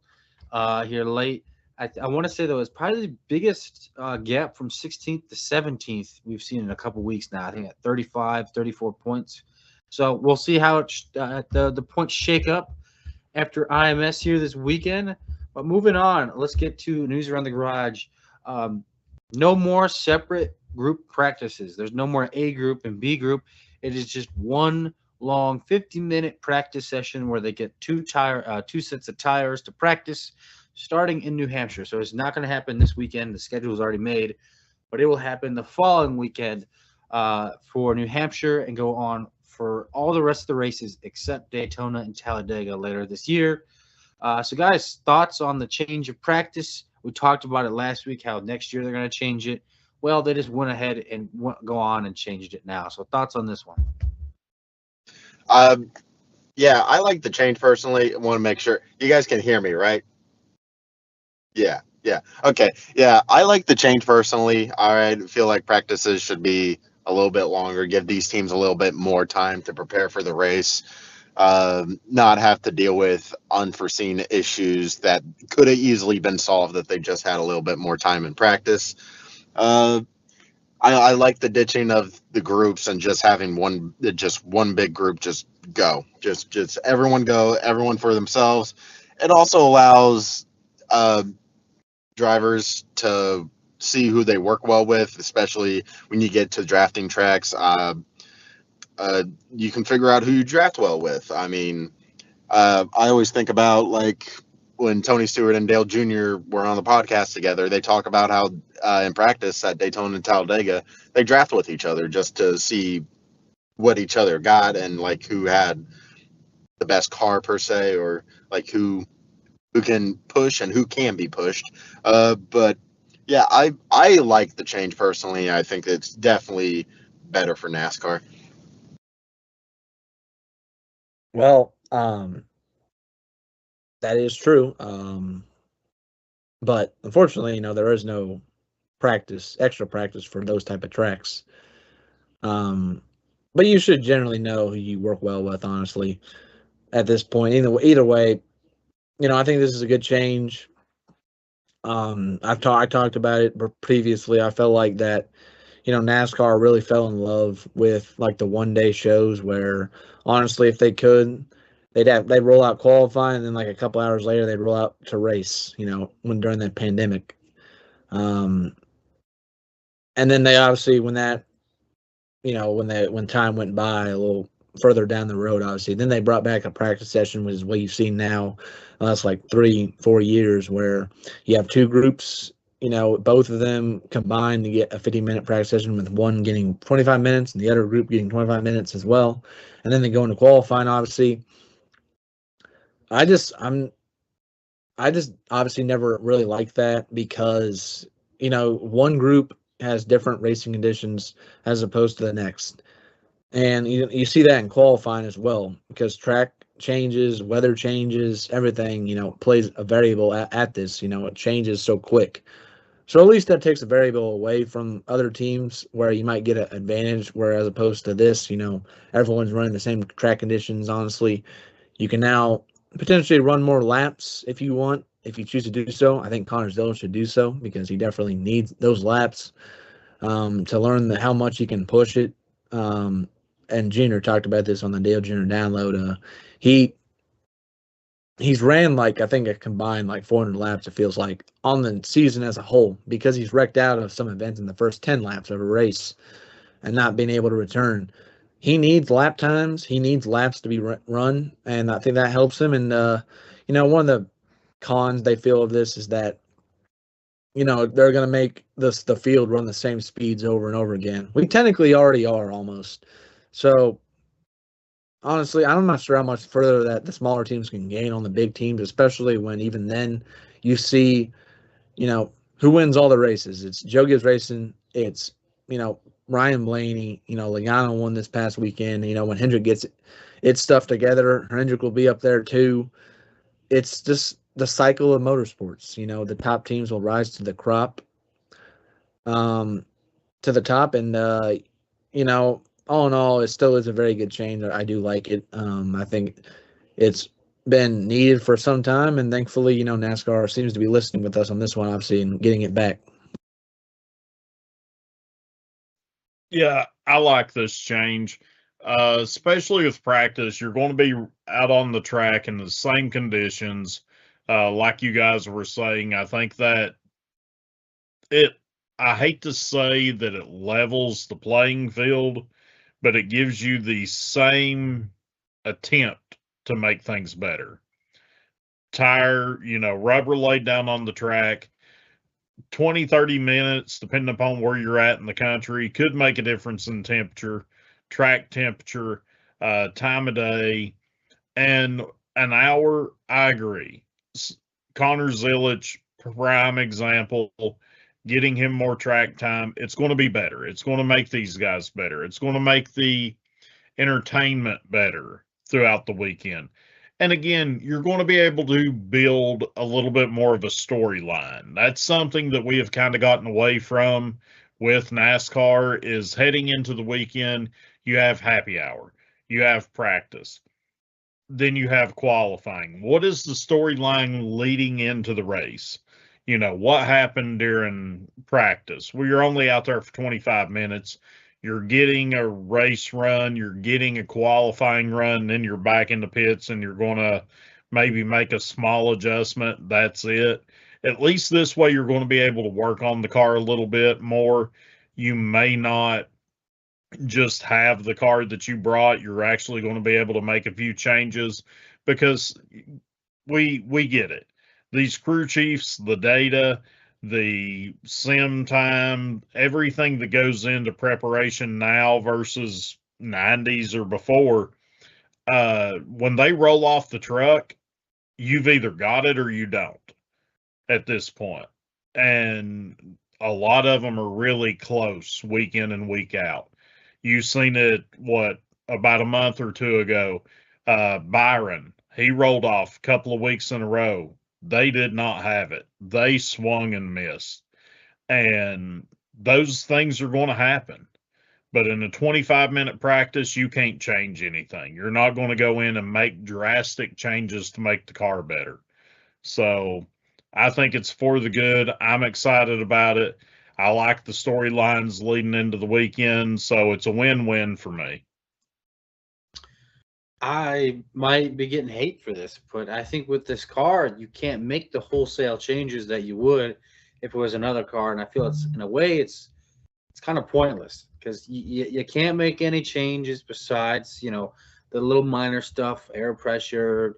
here late. I want to say though, it's probably the biggest gap from 16th to 17th we've seen in a couple weeks now. I think at 35, 34 points. So we'll see how the points shake up after IMS here this weekend. But moving on, let's get to news around the garage. No more separate group practices. There's no more A group and B group. It is just one long 50-minute practice session where they get two sets of tires to practice starting in New Hampshire. So it's not going to happen this weekend. The schedule is already made, but it will happen the following weekend for New Hampshire and go on for all the rest of the races except Daytona and Talladega later this year. So guys, thoughts on the change of practice? We talked about it last week, how next year they're going to change it. Well, they just went ahead and go on and changed it now. So thoughts on this one? Yeah, I like the change personally. I want to make sure you guys can hear me, right? Yeah. Okay. Yeah, I like the change personally. I feel like practices should be a little bit longer, give these teams a little bit more time to prepare for the race, not have to deal with unforeseen issues that could have easily been solved if they just had a little bit more time in practice. I like the ditching of the groups and just having one big group just go. Just everyone go, everyone for themselves. It also allows drivers to see who they work well with, especially when you get to drafting tracks. You can figure out who you draft well with. I mean, I always think about like when Tony Stewart and Dale Jr. were on the podcast together, they talk about how in practice at Daytona and Talladega, they draft with each other just to see what each other got and like who had the best car per se, or like who can push and who can be pushed. But yeah, I like the change personally. I think it's definitely better for NASCAR. Well, that is true. But unfortunately, there is no extra practice for those type of tracks. But you should generally know who you work well with, honestly, at this point. Either way, I think this is a good change. I talked about it previously. I felt like that, NASCAR really fell in love with like the one-day shows where, honestly, if they could, they'd roll out qualifying and then like a couple hours later they'd roll out to race. When during that pandemic, and then they obviously when time went by a little further down the road, obviously, then they brought back a practice session, which is what you've seen now. That's like 3-4 years where you have two groups, both of them combined to get a 50-minute practice session, with one getting 25 minutes and the other group getting 25 minutes as well. And then they go into qualifying, obviously. I just obviously never really liked that because, one group has different racing conditions as opposed to the next. And you see that in qualifying as well, because track changes, weather changes, everything, plays a variable at this. It changes so quick. So at least that takes a variable away from other teams where you might get an advantage, whereas opposed to this, everyone's running the same track conditions. Honestly, you can now potentially run more laps if you want, if you choose to do so. I think Connor Zell should do so because he definitely needs those laps to learn how much he can push it. And Junior talked about this on the Dale Jr. download. He's ran like, I think, a combined like 400 laps, it feels like, on the season as a whole, because he's wrecked out of some events in the first 10 laps of a race and not being able to return. He needs lap times. He needs laps to be run, and I think that helps him. And, one of the cons they feel of this is that, they're going to make the field run the same speeds over and over again. We technically already are almost. So, honestly, I'm not sure how much further that the smaller teams can gain on the big teams, especially when even then you see, who wins all the races. It's Joe Gibbs Racing. It's, Ryan Blaney, Logano won this past weekend. When Hendrick gets its stuff together, Hendrick will be up there too. It's just the cycle of motorsports. The top teams will rise to the crop, to the top, and all in all, it still is a very good change. I do like it. I think it's been needed for some time, and thankfully, NASCAR seems to be listening with us on this one, obviously, and getting it back. Yeah, I like this change, especially with practice. You're going to be out on the track in the same conditions, like you guys were saying. I think that I hate to say that it levels the playing field, but it gives you the same attempt to make things better. Tire, rubber laid down on the track, 20, 30 minutes, depending upon where you're at in the country, could make a difference in temperature, track temperature, time of day, and an hour. I agree. Connor Zilic, prime example, getting him more track time. It's going to be better. It's going to make these guys better. It's going to make the entertainment better throughout the weekend. And again, you're going to be able to build a little bit more of a storyline. That's something that we have kind of gotten away from with NASCAR is heading into the weekend. You have happy hour, you have practice, then you have qualifying. What is the storyline leading into the race? What happened during practice? Well, you're only out there for 25 minutes. You're getting a race run, you're getting a qualifying run, then you're back in the pits and you're going to maybe make a small adjustment. That's it. At least this way, you're going to be able to work on the car a little bit more. You may not just have the car that you brought. You're actually going to be able to make a few changes because we get it. These crew chiefs, the data, the sim time, everything that goes into preparation now versus 90s or before, when they roll off the truck, you've either got it or you don't at this point. And a lot of them are really close week in and week out. You've seen it, about a month or two ago, Byron, he rolled off a couple of weeks in a row. They did not have it. They swung and missed. And those things are going to happen. But in a 25-minute practice, you can't change anything. You're not going to go in and make drastic changes to make the car better. So I think it's for the good. I'm excited about it. I like the storylines leading into the weekend, so it's a win-win for me. I might be getting hate for this, but I think with this car, you can't make the wholesale changes that you would if it was another car. And I feel it's, in a way, it's kind of pointless because you can't make any changes besides, the little minor stuff, air pressure,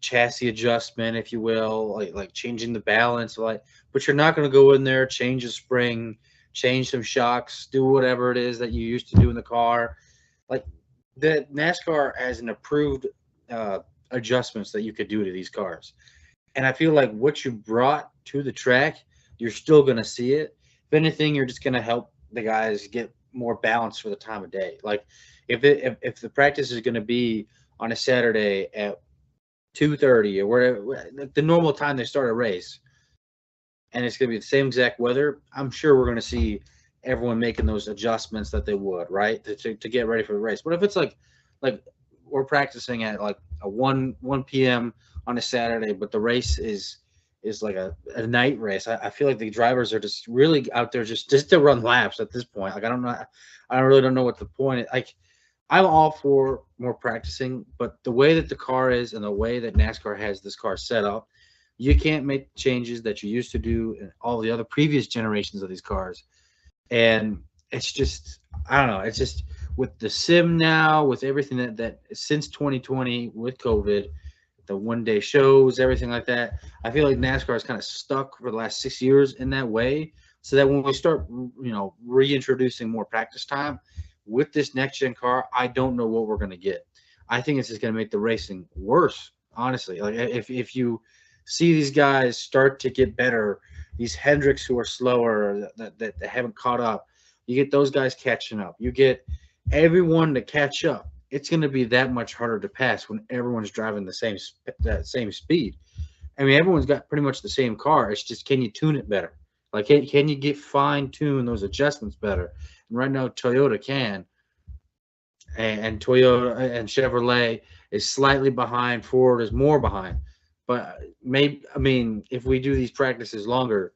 chassis adjustment, if you will, like changing the balance, but you're not going to go in there, change a spring, change some shocks, do whatever it is that you used to do in the car. Like, the NASCAR has an approved adjustments that you could do to these cars. And I feel like what you brought to the track, you're still going to see it. If anything, you're just going to help the guys get more balance for the time of day. Like if the practice is going to be on a Saturday at 2:30 or whatever, the normal time they start a race, and it's going to be the same exact weather, I'm sure we're going to see everyone making those adjustments that they would, right, to get ready for the race. But if it's like we're practicing at like a 1 p.m. on a Saturday, but the race is like a night race, I feel like the drivers are just really out there just to run laps at this point. Like I really don't know what the point is. Like I'm all for more practicing, but the way that the car is and the way that NASCAR has this car set up, you can't make changes that you used to do in all the other previous generations of these cars. And it's just, I don't know. It's just with the sim now, with everything that since 2020 with COVID, the one-day shows, everything like that, I feel like NASCAR is kind of stuck for the last 6 years in that way. So that when we start, reintroducing more practice time with this next-gen car, I don't know what we're going to get. I think it's just going to make the racing worse, honestly. Like if you see these guys start to get better, these Hendricks who are slower that haven't caught up, You get those guys catching up. You get everyone to catch up. It's going to be that much harder to pass when everyone's driving the same speed. I mean, everyone's got pretty much the same car. It's just, can you tune it better? Like, can you get fine-tune those adjustments better? And right now, Toyota can, and Toyota and Chevrolet is slightly behind. Ford is more behind. But maybe, I mean, if we do these practices longer,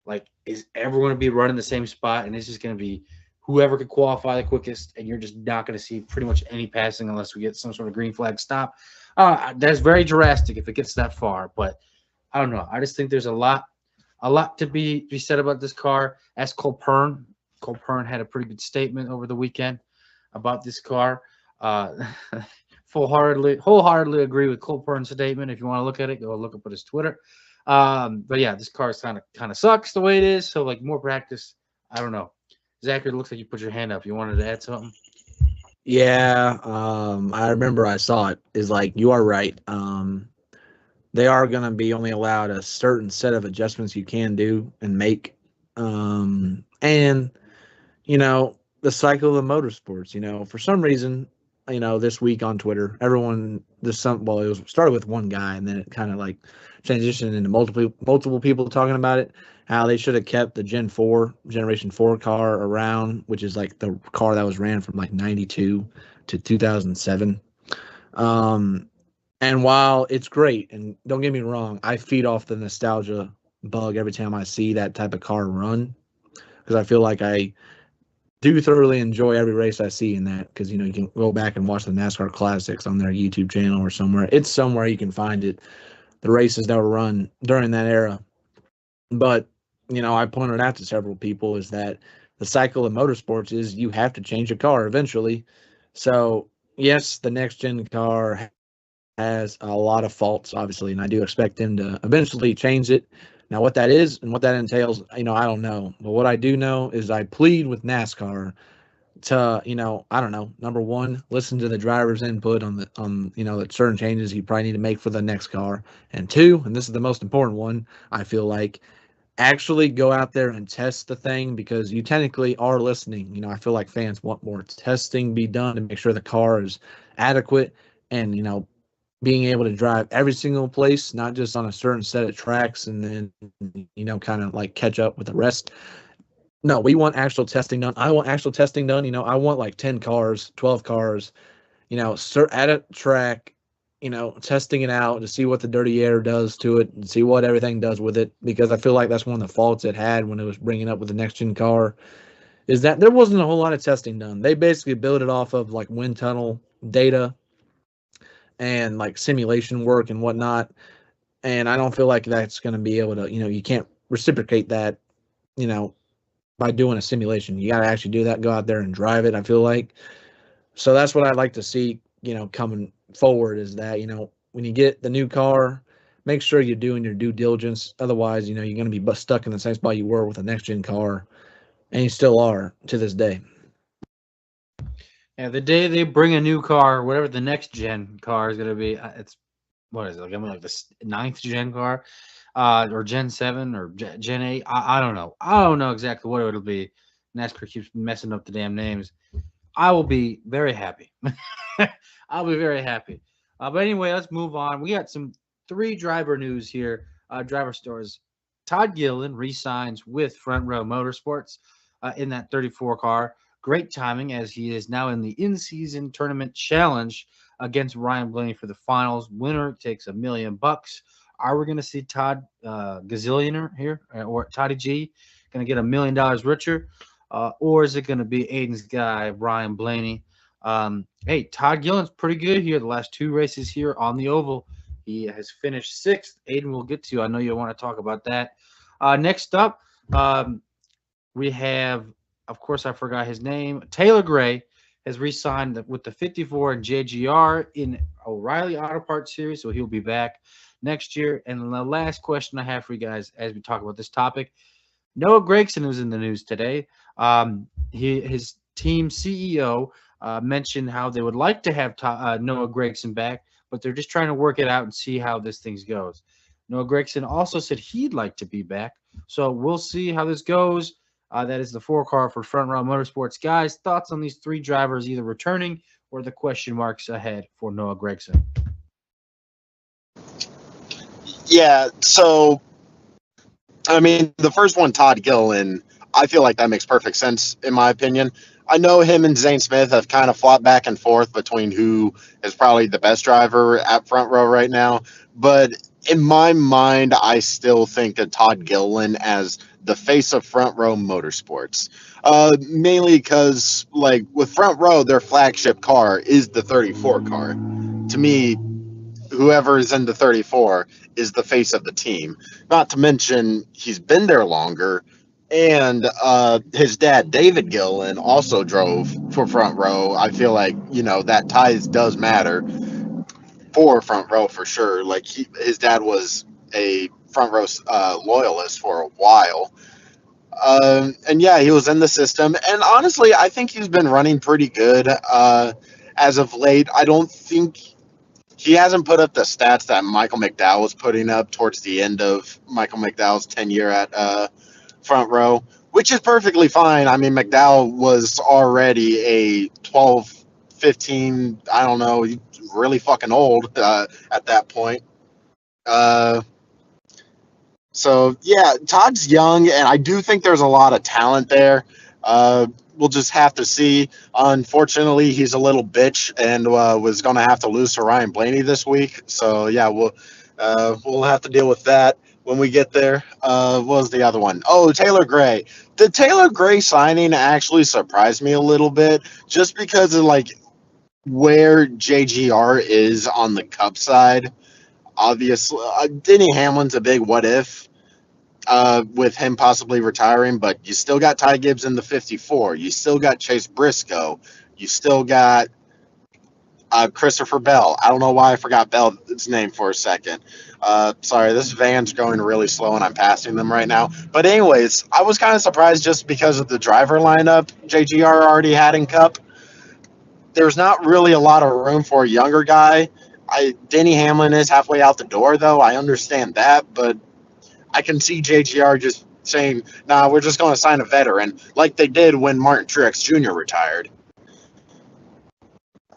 like, is everyone going to be running the same spot? And it's just going to be whoever could qualify the quickest, and you're just not going to see pretty much any passing unless we get some sort of green flag stop. That's very drastic if it gets that far, but I don't know. I just think there's a lot to be said about this car. Ask Cole Pern. Cole Pern had a pretty good statement over the weekend about this car. Wholeheartedly agree with Cole Pern's statement. If you want to look at it, go look up at his Twitter. But yeah, this car kind of sucks the way it is. So like more practice. I don't know. Zachary, it looks like you put your hand up. You wanted to add something? Yeah, I remember I saw it. Is like, you are right. They are going to be only allowed a certain set of adjustments you can do and make. And, the cycle of the motorsports, for some reason, this week on Twitter, everyone, it started with one guy, and then it kind of like transitioned into multiple people talking about it, how they should have kept the Generation 4 car around, which is like the car that was ran from like 92 to 2007. And while it's great, and don't get me wrong, I feed off the nostalgia bug every time I see that type of car run, because I feel like I do thoroughly enjoy every race I see in that, because, you can go back and watch the NASCAR Classics on their YouTube channel or somewhere. It's somewhere you can find it, the races that were run during that era. But, I pointed out to several people is that the cycle of motorsports is you have to change a car eventually. So, yes, the next-gen car has a lot of faults, obviously, and I do expect them to eventually change it. Now, what that is and what that entails, I don't know. But what I do know is I plead with NASCAR to, I don't know, number one, listen to the driver's input on the certain changes you probably need to make for the next car. And two, and this is the most important one, I feel like, actually go out there and test the thing, because you technically are listening. I feel like fans want more testing be done to make sure the car is adequate, and, being able to drive every single place, not just on a certain set of tracks and then, kind of like catch up with the rest. No, we want actual testing done. I want actual testing done. I want like 10 cars, 12 cars, at a track, testing it out to see what the dirty air does to it and see what everything does with it. Because I feel like that's one of the faults it had when it was bringing up with the next-gen car, is that there wasn't a whole lot of testing done. They basically built it off of like wind tunnel data and like simulation work and whatnot. And I don't feel like that's going to be able to, you can't reciprocate that, by doing a simulation. You got to actually do that, go out there and drive it, I feel like. So that's what I'd like to see, coming forward, is that, when you get the new car, make sure you're doing your due diligence. Otherwise, you're going to be stuck in the same spot you were with a next-gen car, and you still are to this day. Yeah, the day they bring a new car, whatever the next gen car is going to be, it's what is it? Like, I mean, like the 9th gen car, or Gen 7 or Gen 8. I don't know. I don't know exactly what it'll be. NASCAR keeps messing up the damn names. I will be very happy. I'll be very happy. But anyway, let's move on. We got some 3 driver news here. Driver stories. Todd Gilliland re-signs with Front Row Motorsports in that 34 car. Great timing, as he is now in the in-season tournament challenge against Ryan Blaney for the finals. Winner takes $1 million. Are we going to see Todd Gazillionaire here, or Toddy G going to get $1 million richer, or is it going to be Aiden's guy Ryan Blaney? Hey, Todd Gilliland's pretty good here. The last 2 races here on the oval, he has finished 6th. Aiden will get to. I know you want to talk about that. Next up, we have, of course, I forgot his name. Taylor Gray has re-signed with the 54 and JGR in O'Reilly Auto Parts Series, so he'll be back next year. And the last question I have for you guys as we talk about this topic, Noah Gragson was in the news today. His team CEO mentioned how they would like to have Noah Gragson back, but they're just trying to work it out and see how this thing goes. Noah Gragson also said he'd like to be back, so we'll see how this goes. That is the 4 car for Front Row Motorsports. Guys, thoughts on these 3 drivers either returning or the question marks ahead for Noah Gragson? Yeah, so I mean, the first one, Todd Gilliland, I feel like that makes perfect sense in my opinion. I know him and Zane Smith have kind of fought back and forth between who is probably the best driver at Front Row right now, but in my mind, I still think of Todd Gilliland as the face of Front Row Motorsports. Mainly because, like, with Front Row, their flagship car is the 34 car. To me, whoever is in the 34 is the face of the team. Not to mention, he's been there longer. And his dad, David Gillen, also drove for Front Row. I feel like, that ties does matter for Front Row for sure. Like, his dad was a Front Row loyalist for a while. And yeah, he was in the system. And honestly, I think he's been running pretty good as of late. I don't think he hasn't put up the stats that Michael McDowell was putting up towards the end of Michael McDowell's tenure at Front Row, which is perfectly fine. I mean, McDowell was already a 12, 15, I don't know, really fucking old at that point. So, yeah, Todd's young, and I do think there's a lot of talent there. We'll just have to see. Unfortunately, he's a little bitch and was going to have to lose to Ryan Blaney this week. So, yeah, we'll have to deal with that when we get there. What was the other one? Oh, Taylor Gray. The Taylor Gray signing actually surprised me a little bit just because of, like, where JGR is on the Cup side. Obviously, Denny Hamlin's a big what if with him possibly retiring, but you still got Ty Gibbs in the 54. You still got Chase Briscoe. You still got Christopher Bell. I don't know why I forgot Bell's name for a second. Sorry, this van's going really slow and I'm passing them right now. But anyways, I was kind of surprised just because of the driver lineup JGR already had in Cup. There's not really a lot of room for a younger guy. Denny Hamlin is halfway out the door, though. I understand that, but I can see JGR just saying, nah, we're just going to sign a veteran, like they did when Martin Truex Jr. retired.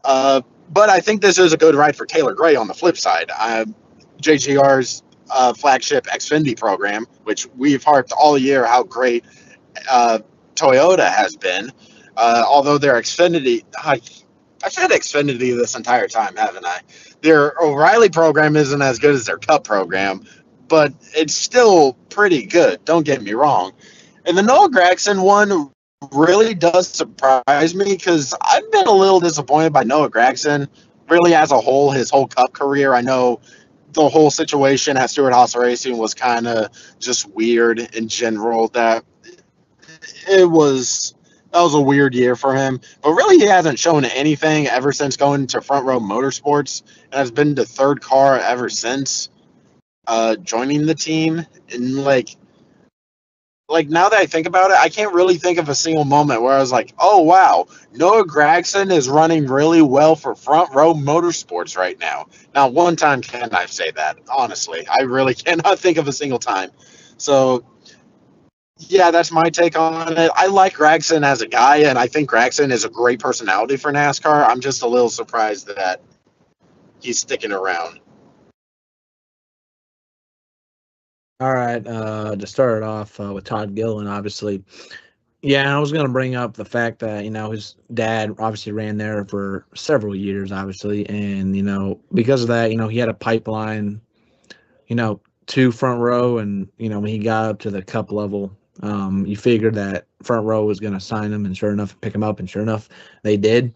But I think this is a good ride for Taylor Gray on the flip side. JGR's flagship Xfinity program, which we've harped all year how great Toyota has been, although their Xfinity... I've said Xfinity this entire time, haven't I? Their O'Reilly program isn't as good as their Cup program, but it's still pretty good. Don't get me wrong. And the Noah Gragson one really does surprise me because I've been a little disappointed by Noah Gragson, really as a whole, his whole Cup career. I know the whole situation at Stewart-Haas Racing was kind of just weird in general. That was a weird year for him. But really, he hasn't shown anything ever since going to Front Row Motorsports, and has been the third car ever since joining the team. And like now that I think about it, I can't really think of a single moment where I was like, oh wow, Noah Gragson is running really well for Front Row Motorsports right now. Now, one time can I say that, honestly. I really cannot think of a single time. So yeah, that's my take on it. I like Gragson as a guy, and I think Gragson is a great personality for NASCAR. I'm just a little surprised that he's sticking around. All right, to start it off with Todd Gillen, obviously. Yeah, I was going to bring up the fact that, his dad obviously ran there for several years, obviously. And, because of that, he had a pipeline, to Front Row. And, when he got up to the Cup level, you figured that Front Row was going to sign him and sure enough, pick him up. And sure enough, they did.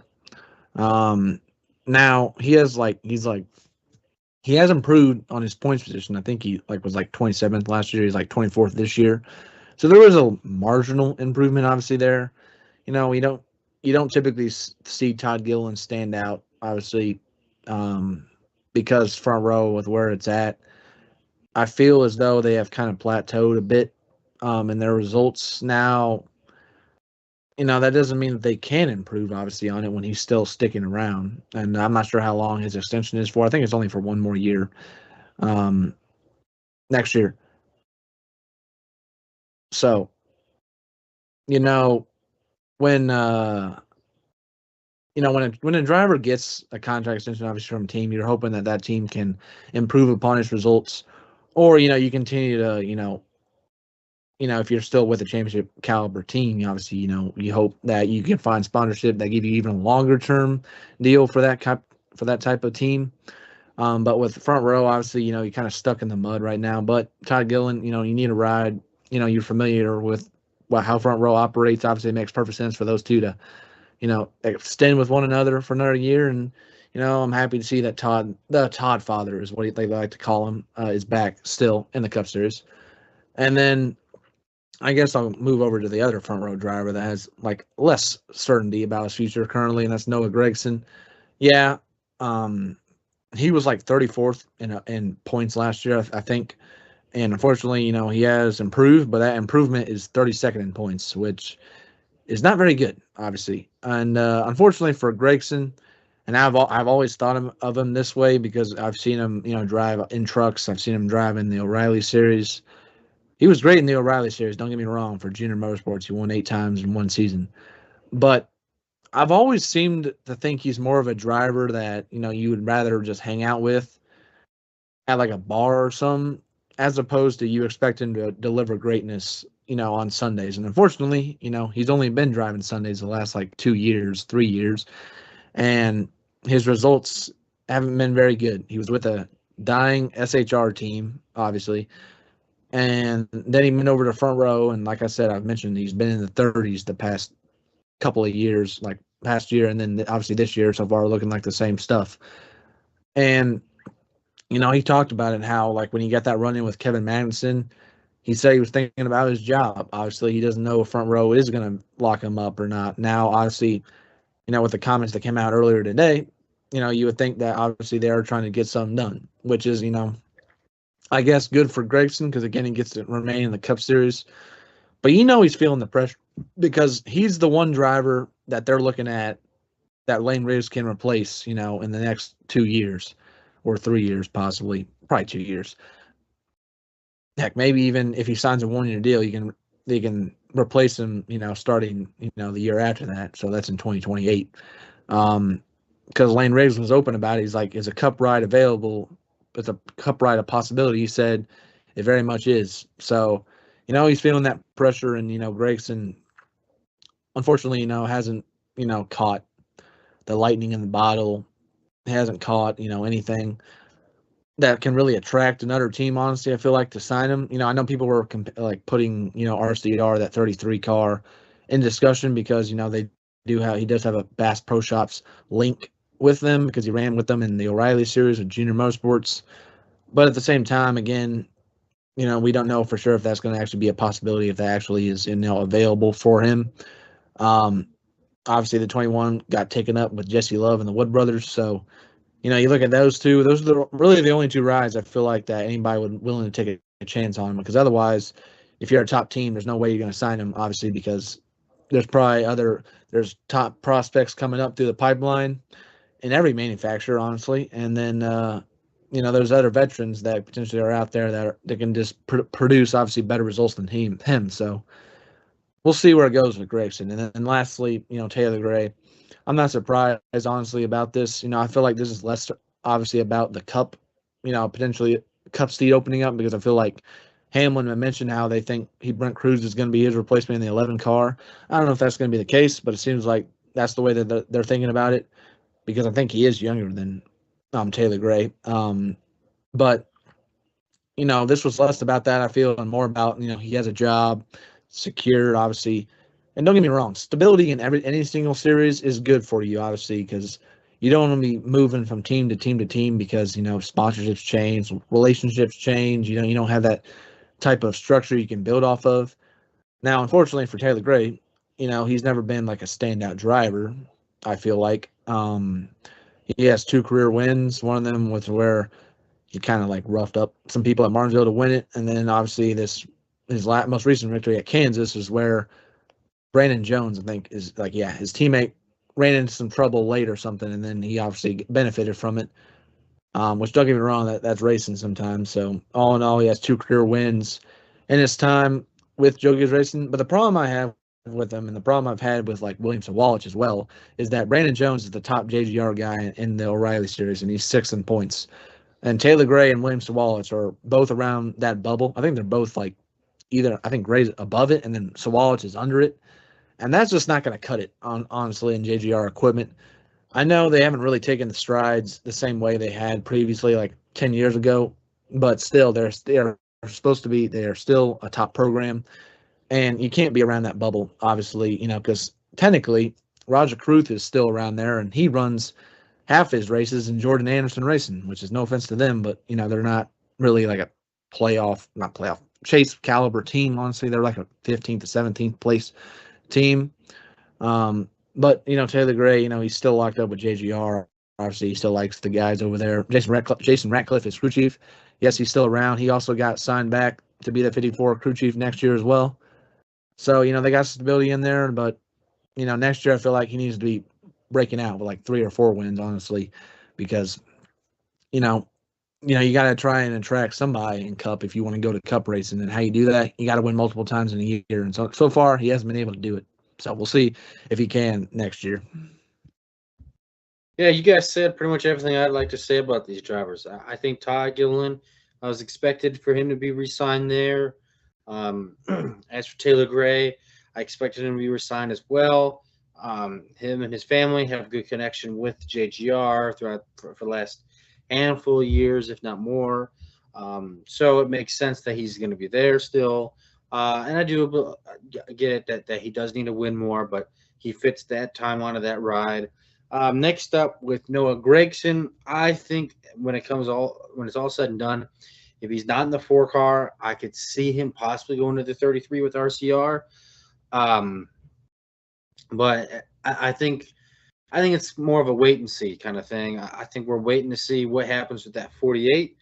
Now he has he has improved on his points position. I think he was 27th last year. He's 24th this year. So there was a marginal improvement, obviously there. You don't typically see Todd Gillen stand out, obviously, because Front Row with where it's at. I feel as though they have kind of plateaued a bit in their results now. That doesn't mean that they can improve, obviously, on it when he's still sticking around. And I'm not sure how long his extension is for. I think it's only for one more year next year. So, you know, when when a driver gets a contract extension, obviously from a team, you're hoping that that team can improve upon its results, or you continue to if you're still with a championship caliber team, obviously you hope that you can find sponsorship that give you even a longer term deal for that type of team. But with the front row, obviously, you're kind of stuck in the mud right now. But Todd Gillen, you need a ride. You're familiar with how front row operates. Obviously, it makes perfect sense for those two to, extend with one another for another year. And, I'm happy to see that the Todd father is what they like to call him, is back still in the Cup Series. And then I guess I'll move over to the other front row driver that has like less certainty about his future currently, and that's Noah Gragson. Yeah, he was like 34th in points last year, I think. And unfortunately, he has improved, but that improvement is 32nd in points, which is not very good, obviously. And unfortunately for Gregson, and I've always thought of him this way because I've seen him, drive in trucks. I've seen him drive in the O'Reilly Series. He was great in the O'Reilly Series. Don't get me wrong. For Junior Motorsports, he won 8 times in one season. But I've always seemed to think he's more of a driver that you would rather just hang out with at like a bar or something, as opposed to you expect him to deliver greatness, on Sundays. And unfortunately, he's only been driving Sundays the last like 2 years, 3 years, and his results haven't been very good. He was with a dying SHR team, obviously, and then he went over to front row. And like I said, I've mentioned he's been in the 30s the past couple of years, like past year, and then obviously this year so far looking like the same stuff. And he talked about it, how like when he got that run in with Kevin Magnuson, he said he was thinking about his job. Obviously, he doesn't know if front row is going to lock him up or not. Now, obviously, with the comments that came out earlier today, you would think that obviously they are trying to get something done, which is, I guess good for Gregson because again he gets to remain in the Cup Series. But he's feeling the pressure because he's the one driver that they're looking at that Lane Riggs can replace, in the next 2 years or 3 years, possibly, probably 2 years. Heck, maybe even if he signs a 1-year deal, they can replace him, starting, the year after that. So that's in 2028. Because Lane Riggs was open about it. He's like, is a Cup ride available? Is a Cup ride a possibility? He said it very much is. So, he's feeling that pressure, and, Gregson, unfortunately, hasn't, caught the lightning in the bottle. He hasn't caught, anything that can really attract another team, honestly, I feel like, to sign him. I know people were putting, RCR, that 33 car, in discussion because, he does have a Bass Pro Shops link with them because he ran with them in the O'Reilly Series with Junior Motorsports. But at the same time, again, we don't know for sure if that's going to actually be a possibility, if that actually is, available for him. Obviously, the 21 got taken up with Jesse Love and the Wood Brothers, so you look at those two. Those are really the only two rides I feel like that anybody would willing to take a chance on, because otherwise, if you're a top team, there's no way you're going to sign them, obviously, because there's there's top prospects coming up through the pipeline in every manufacturer, honestly, and then there's other veterans that potentially are out there that can just produce obviously better results than him. So we'll see where it goes with Gregson. And then lastly, Taylor Gray. I'm not surprised, honestly, about this. I feel like this is less obviously about the Cup, potentially Cup seat opening up, because I feel like Hamlin mentioned how they think Brent Cruz is going to be his replacement in the 11 car. I don't know if that's going to be the case, but it seems like that's the way that they're thinking about it, because I think he is younger than Taylor Gray. But this was less about that, I feel, and more about, he has a job secured, obviously. And don't get me wrong, stability in any single series is good for you, obviously, because you don't want to be moving from team to team to team because, sponsorships change, relationships change. You don't have that type of structure you can build off of. Now, unfortunately for Taylor Gray, he's never been like a standout driver, I feel like. He has 2 career wins. One of them was where he kind of like roughed up some people at Martinsville to win it. And then obviously his most recent victory at Kansas is where Brandon Jones, I think, is his teammate ran into some trouble late or something, and then he obviously benefited from it. Which, don't get me wrong, that's racing sometimes. So all in all, he has 2 career wins in his time with Joe Gibbs Racing. But the problem I have with them, and the problem I've had with like Williams and Wallich as well, is that Brandon Jones is the top JGR guy in the O'Reilly series, and he's 6th in points. And Taylor Gray and Williams Sawallich are both around that bubble. I think they're both like either, I think Gray's above it and then Sawallich is under it. And that's just not going to cut it honestly in JGR equipment. I know they haven't really taken the strides the same way they had previously, like 10 years ago, but still they are supposed to be, they are still a top program. And you can't be around that bubble, obviously, because technically Roger Cruth is still around there and he runs half his races in Jordan Anderson Racing, which is no offense to them, but they're not really like a not playoff chase caliber team. Honestly, they're like a 15th to 17th place team. But Taylor Gray, he's still locked up with JGR. Obviously, he still likes the guys over there. Jason Ratcliffe is crew chief. Yes, he's still around. He also got signed back to be the 54 crew chief next year as well. So they got stability in there, but next year I feel like he needs to be breaking out with like 3 or 4 wins, honestly, because you got to try and attract somebody in Cup if you want to go to Cup racing. And how you do that, you got to win multiple times in a year. And so far, he hasn't been able to do it. So we'll see if he can next year. Yeah, you guys said pretty much everything I'd like to say about these drivers. I think Todd Gilliland, I was expected for him to be re-signed there. As for Taylor Gray, I expected him to be re-signed as well. Him and his family have a good connection with JGR throughout for the last handful of years, if not more. So it makes sense that he's going to be there still. And I do get it that he does need to win more, but he fits that timeline of that ride. Next up with Noah Gragson, I think when it's all said and done, if he's not in the 4 car, I could see him possibly going to the 33 with RCR. But I think it's more of a wait and see kind of thing. I think we're waiting to see what happens with that 48,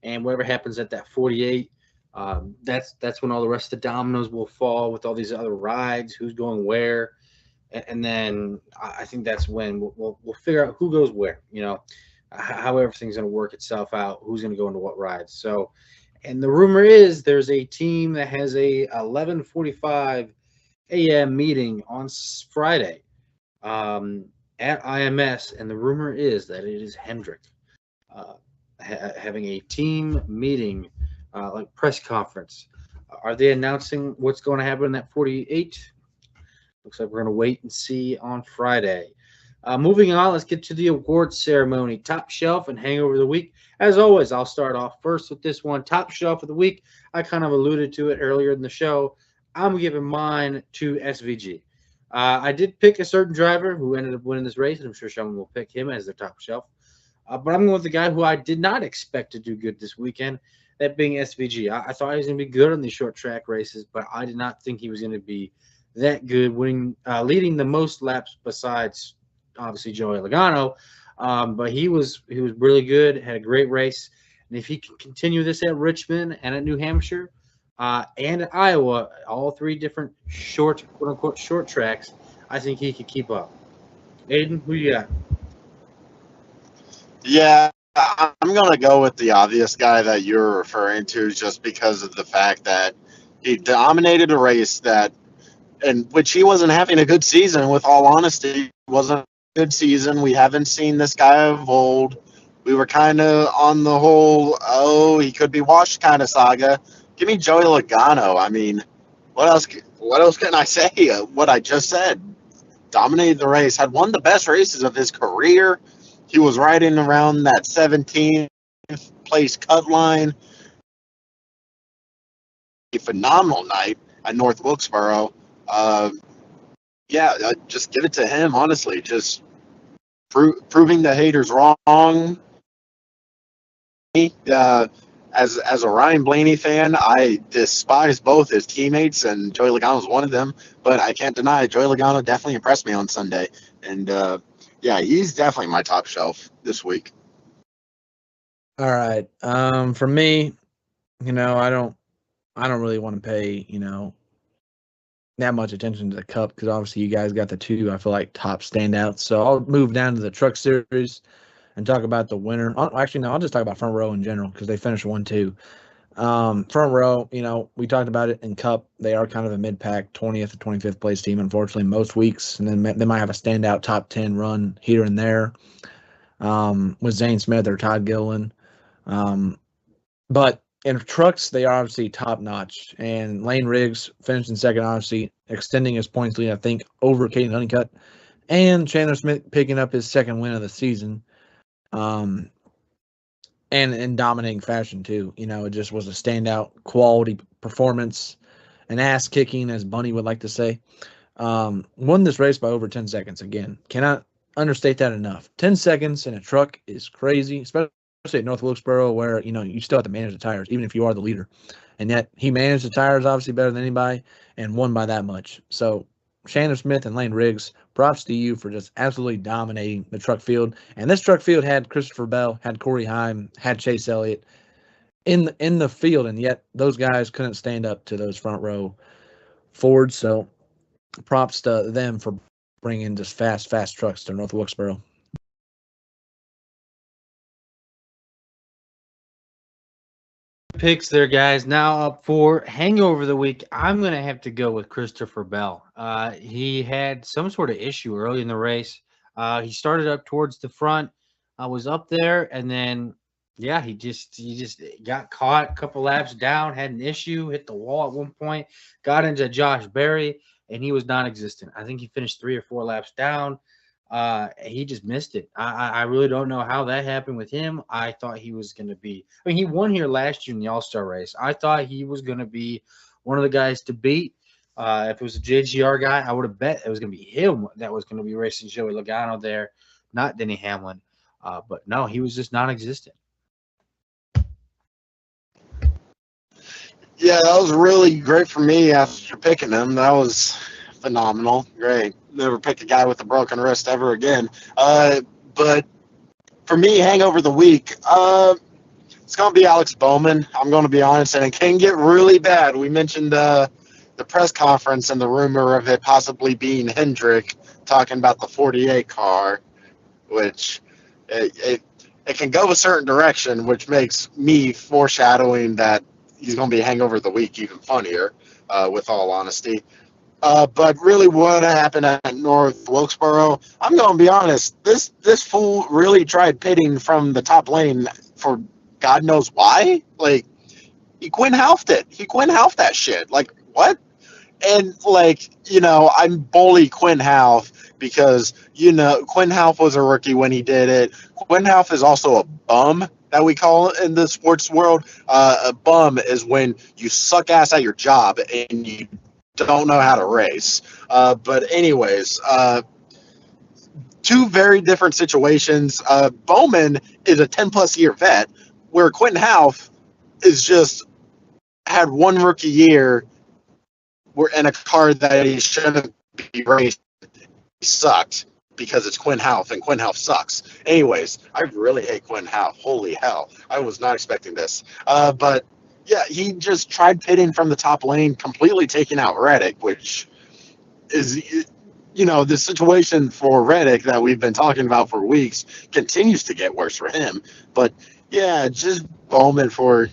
and whatever happens at that 48, that's when all the rest of the dominoes will fall with all these other rides, who's going where, and then I think that's when we'll figure out who goes where. How everything's going to work itself out, who's going to go into what rides. So, and the rumor is there's a team that has a 11:45 a.m. meeting on Friday at IMS, and the rumor is that it is Hendrick having a team meeting, like press conference. Are they announcing what's going to happen in that 48? Looks like we're going to wait and see on Friday. Moving on, let's get to the awards ceremony. Top Shelf and Hangover of the Week. As always, I'll start off first with this one. Top Shelf of the Week. I kind of alluded to it earlier in the show. I'm giving mine to SVG. I did pick a certain driver who ended up winning this race, and I'm sure someone will pick him as their top shelf. But I'm going with the guy who I did not expect to do good this weekend, that being SVG. I thought he was going to be good on these short track races, but I did not think he was going to be that good, leading the most laps besides obviously Joey Logano. But he was really good, had a great race. And if he can continue this at Richmond and at New Hampshire and at Iowa, all 3 different short, quote-unquote, short tracks, I think he could keep up. Aiden, who you got? Yeah, I'm going to go with the obvious guy that you're referring to, just because of the fact that he dominated a race in which he wasn't having a good season, with all honesty. It wasn't a good season. We haven't seen this guy of old. We were kind of on the whole, he could be washed kind of saga. Give me Joey Logano. I mean, what else can I say? What I just said. Dominated the race, had one of the best races of his career. He was riding around that 17th place cut line. A phenomenal night at North Wilkesboro. Just give it to him, honestly. Just proving the haters wrong. As a Ryan Blaney fan, I despise both his teammates, and Joey Logano is one of them. But I can't deny Joey Logano definitely impressed me on Sunday, and he's definitely my top shelf this week. All right. For me, I don't really want to pay, that much attention to the Cup, because obviously you guys got the 2, I feel like, top standouts. So I'll move down to the Truck Series and talk about the winner. Actually, no, I'll just talk about Front Row in general, because they finished 1-2. Front row, we talked about it in Cup. They are kind of a mid-pack 20th or 25th place team, unfortunately, most weeks. And then they might have a standout top 10 run here and there with Zane Smith or Todd Gilliland. But in trucks, they are obviously top-notch. And Lane Riggs finished in second, obviously, extending his points lead, I think, over Caden Honeycutt. And Chandler Smith picking up his second win of the season. And in dominating fashion too. It just was a standout quality performance, an ass kicking, as Bunny would like to say. Won this race by over 10 seconds. Again, cannot understate that enough. 10 seconds in a truck is crazy, especially at North Wilkesboro, where you still have to manage the tires, even if you are the leader. And yet he managed the tires obviously better than anybody and won by that much. So Chandler Smith and Lane Riggs, props to you for just absolutely dominating the truck field. And this truck field had Christopher Bell, had Corey Heim, had Chase Elliott in the field, and yet those guys couldn't stand up to those front row Fords. So props to them for bringing just fast trucks to North Wilkesboro. Picks there, guys. Now up for hangover of the week. I'm going to have to go with Christopher Bell. He had some sort of issue early in the race. He started up towards the front. I was up there, and then he just got caught a couple laps down, had an issue, hit the wall at one point, got into Josh Berry, and he was non-existent. I think he finished 3 or 4 laps down. He just missed it. I really don't know how that happened with him. I thought he was going to be – he won here last year in the All-Star race. I thought he was going to be one of the guys to beat. If it was a JGR guy, I would have bet it was going to be him that was going to be racing Joey Logano there, not Denny Hamlin. But no, he was just non-existent. Yeah, that was really great for me after picking him. That was phenomenal. Great. Never pick a guy with a broken wrist ever again. But for me, hangover of the week, it's going to be Alex Bowman. I'm going to be honest, and it can get really bad. We mentioned the press conference and the rumor of it possibly being Hendrick talking about the 48 car, which it can go a certain direction, which makes me foreshadowing that he's going to be hangover of the week even funnier, with all honesty. But really what happened at North Wilkesboro, I'm going to be honest, this fool really tried pitting from the top lane for God knows why. Like, he Quinn Halfed it. He Quinn Halfed that shit. Like, what? And, I'm bully Quinn Half because, Quinn Half was a rookie when he did it. Quinn Half is also a bum that we call it in the sports world. A bum is when you suck ass at your job and you don't know how to race. But anyways, 2 very different situations. Bowman is a 10-plus year vet, where Quentin Half is just had one rookie year in a car that he shouldn't be racing. He sucked because it's Quinn Half, and Quinn Half sucks. Anyways, I really hate Quinn Half. Holy hell. I was not expecting this. But yeah, he just tried pitting from the top lane, completely taking out Reddick, which is, the situation for Reddick that we've been talking about for weeks continues to get worse for him. But yeah, just Bowman for,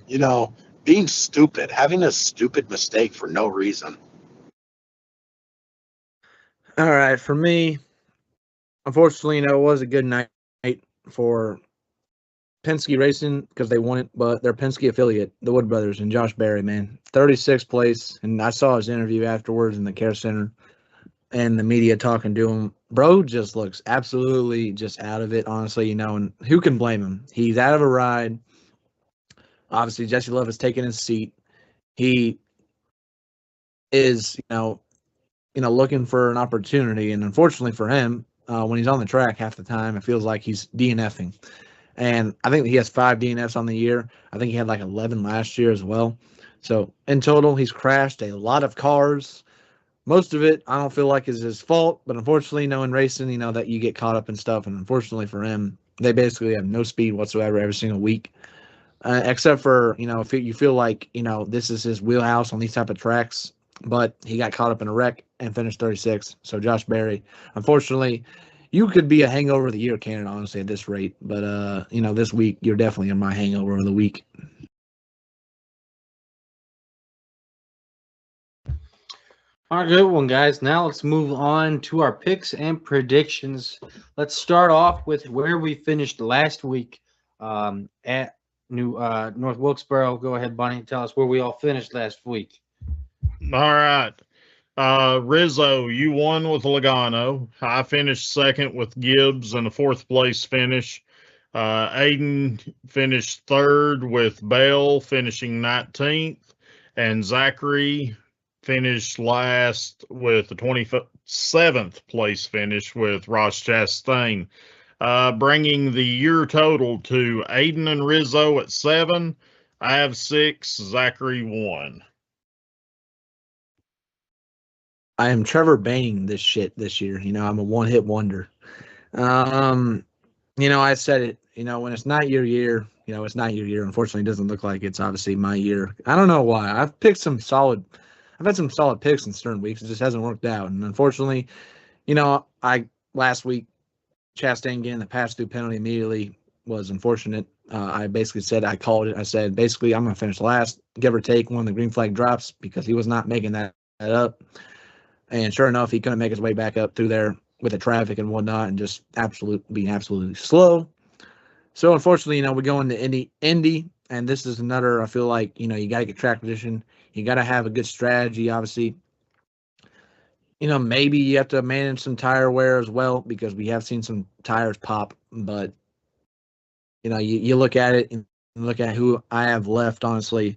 being stupid, having a stupid mistake for no reason. All right, for me, unfortunately, it was a good night for Penske Racing because they won it, but their Penske affiliate, the Wood Brothers and Josh Berry, man, 36th place. And I saw his interview afterwards in the care center and the media talking to him. Bro just looks absolutely just out of it, honestly, and who can blame him? He's out of a ride. Obviously, Jesse Love has taken his seat. He is, looking for an opportunity. And unfortunately for him, when he's on the track half the time, it feels like he's DNFing. And I think he has 5 DNFs on the year. I think he had like 11 last year as well. So in total, he's crashed a lot of cars. Most of it, I don't feel like is his fault. But unfortunately, in racing, that you get caught up in stuff. And unfortunately for him, they basically have no speed whatsoever every single week. Except for, if you feel like, this is his wheelhouse on these type of tracks. But he got caught up in a wreck and finished 36th. So Josh Berry, unfortunately, you could be a hangover of the year candidate, honestly, at this rate. But, this week, you're definitely in my hangover of the week. All right, good one, guys. Now let's move on to our picks and predictions. Let's start off with where we finished last week at North Wilkesboro. Go ahead, Bonnie. Tell us where we all finished last week. All right. Rizzo, you won with Logano. I finished second with Gibbs and a fourth place finish. Aiden finished third with Bell, finishing 19th. And Zachary finished last with the 27th place finish with Ross Chastain, bringing the year total to Aiden and Rizzo at 7. I have 6. Zachary 1. I am Trevor Bain this shit this year. I'm a one-hit wonder. I said it, when it's not your year, it's not your year. Unfortunately, it doesn't look like it's obviously my year. I don't know why. I've had some solid picks in certain weeks. It just hasn't worked out. And unfortunately, last week, Chastain getting the pass-through penalty immediately was unfortunate. I basically said, I called it. I said, basically, I'm going to finish last, give or take one of the green flag drops, because he was not making that up. And sure enough, he couldn't make his way back up through there with the traffic and whatnot, and just being absolutely slow. So unfortunately, we go into Indy, and this is another. I feel like you got to get track position. You got to have a good strategy, obviously. Maybe you have to manage some tire wear as well, because we have seen some tires pop. But you look at it and look at who I have left. Honestly,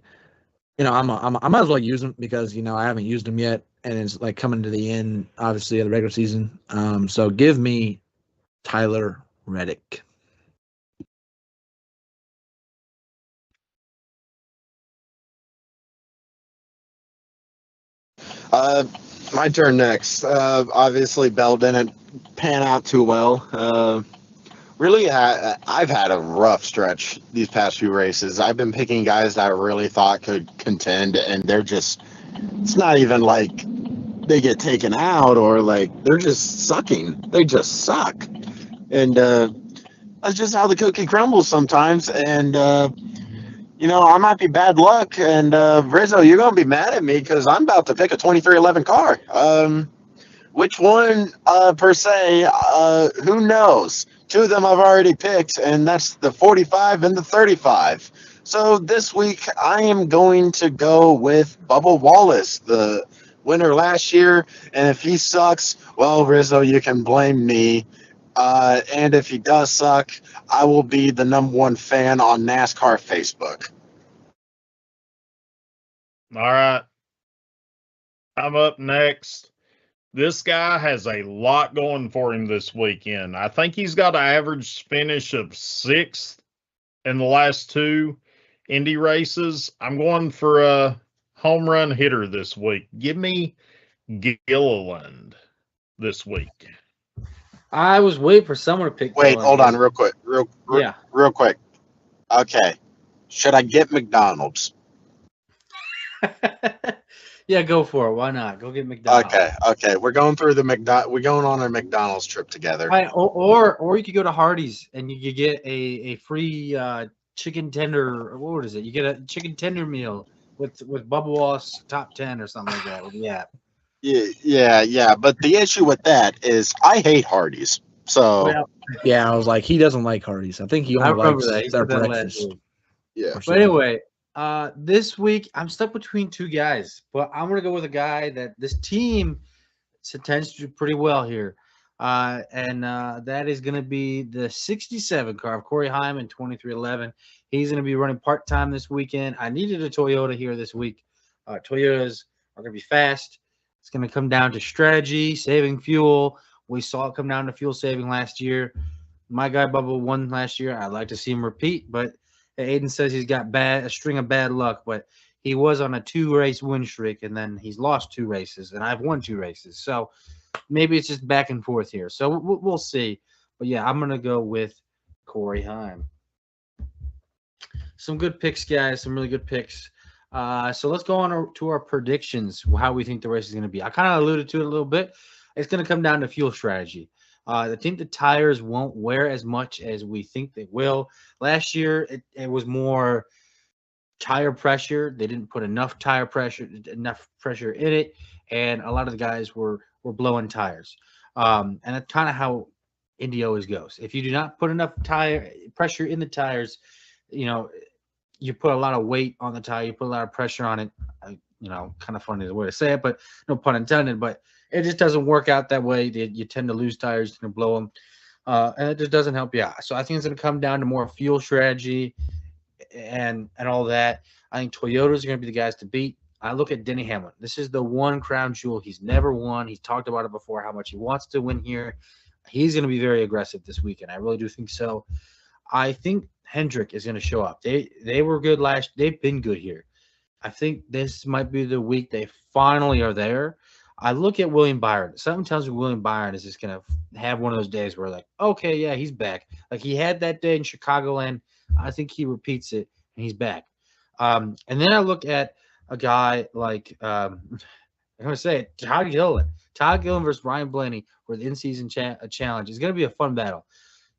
I might as well use them, because I haven't used them yet, and it's like coming to the end, obviously, of the regular season. So give me Tyler Reddick. My turn next. Obviously, Bell didn't pan out too well. Really, I've had a rough stretch these past few races. I've been picking guys that I really thought could contend, and it's not even like they get taken out, or like they're just sucking. They just suck. And that's just how the cookie crumbles sometimes. And I might be bad luck. And Rizzo, you're gonna be mad at me because I'm about to pick a 2311 car. Which one per se? Who knows? Two of them I've already picked, and that's the 45 and the 35. So this week I am going to go with Bubba Wallace, the winner last year. And if he sucks, well, Rizzo, you can blame me. And if he does suck, I will be the #1 fan on NASCAR Facebook. All right. I'm up next. This guy has a lot going for him this weekend. I think he's got an average finish of 6th in the last 2 Indy races. I'm going for a home run hitter this week. Give me Gilliland this week. I was waiting for someone to pick. Wait, hold on, real quick. Real quick. Okay. Should I get McDonald's? Yeah, go for it. Why not? Go get McDonald's. Okay. We're going through we're going on a McDonald's trip together. Right, or you could go to Hardee's and you could get a free chicken tender. What is it? You get a chicken tender meal with Bubba Wallace top 10 or something like that with the app. Yeah. But the issue with that is I hate Hardee's. So Yeah, I was like, he doesn't like Hardee's. I think he only likes their said that breakfast. yeah. But anyway, this week I'm stuck between 2 guys, but I'm gonna go with a guy that this team tends to do pretty well here, and that is gonna be the 67 car of Corey Hyman, 2311. He's gonna be running part time this weekend. I needed a Toyota here this week. Toyotas are gonna be fast. It's gonna come down to strategy, saving fuel. We saw it come down to fuel saving last year. My guy Bubba won last year. I'd like to see him repeat, but Aiden says he's got a string of bad luck, but he was on a 2-race win streak, and then he's lost 2 races, and I've won 2 races. So maybe it's just back and forth here. So we'll see. But yeah, I'm gonna go with Corey Heim. Some good picks, guys. Some really good picks. So let's go on to our predictions. How we think the race is going to be. I kind of alluded to it a little bit. It's going to come down to fuel strategy. I think the tires won't wear as much as we think they will. Last year, it was more tire pressure. They didn't put enough pressure in it, and a lot of the guys were blowing tires. And that's kind of how Indy always goes. If you do not put enough tire pressure in the tires, you put a lot of weight on the tire, you put a lot of pressure on it. Kind of funny the way to say it, but no pun intended. But it just doesn't work out that way. You tend to lose tires, and blow them, and it just doesn't help you out. So I think it's going to come down to more fuel strategy and all that. I think Toyotas are going to be the guys to beat. I look at Denny Hamlin. This is the one crown jewel he's never won. He's talked about it before, how much he wants to win here. He's going to be very aggressive this weekend. I really do think so. I think Hendrick is going to show up. They were good they've been good here. I think this might be the week they finally are there. I look at William Byron. Something tells me William Byron is just going to have one of those days where, like, okay, yeah, he's back. Like he had that day in Chicagoland. I think he repeats it, and he's back. And then I look at a guy like I'm going to say it, Todd Gilliland. Todd Gilliland versus Ryan Blaney for the in-season challenge. It's going to be a fun battle.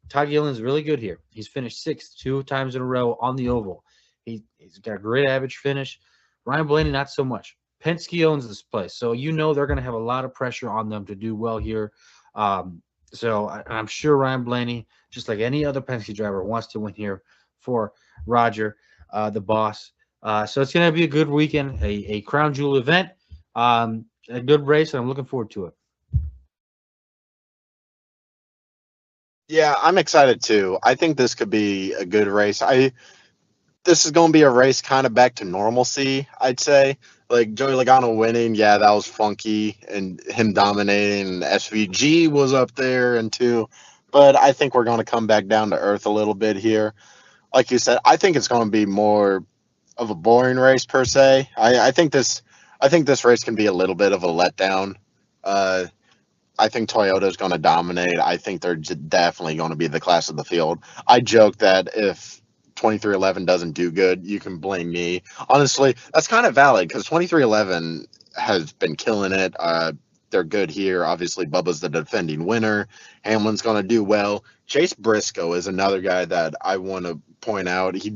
Todd Gilliland's really good here. He's finished 6th 2 times in a row on the oval. He's got a great average finish. Ryan Blaney, not so much. Penske owns this place, so they're going to have a lot of pressure on them to do well here. So I'm sure Ryan Blaney, just like any other Penske driver, wants to win here for Roger, the boss. So it's going to be a good weekend, a crown jewel event, a good race, and I'm looking forward to it. Yeah, I'm excited too. I think this could be a good race. This is going to be a race kind of back to normalcy, I'd say. Like Joey Logano winning, yeah, that was funky, and him dominating, and SVG was up there and too. But I think we're going to come back down to earth a little bit here. Like you said, I think it's going to be more of a boring race per se. I think this race can be a little bit of a letdown. I think Toyota is going to dominate. I think they're definitely going to be the class of the field. I joke that if 2311 doesn't do good, you can blame me. Honestly, that's kind of valid because 2311 has been killing it. They're good here. Obviously, Bubba's the defending winner. Hamlin's going to do well. Chase Briscoe is another guy that I want to point out. He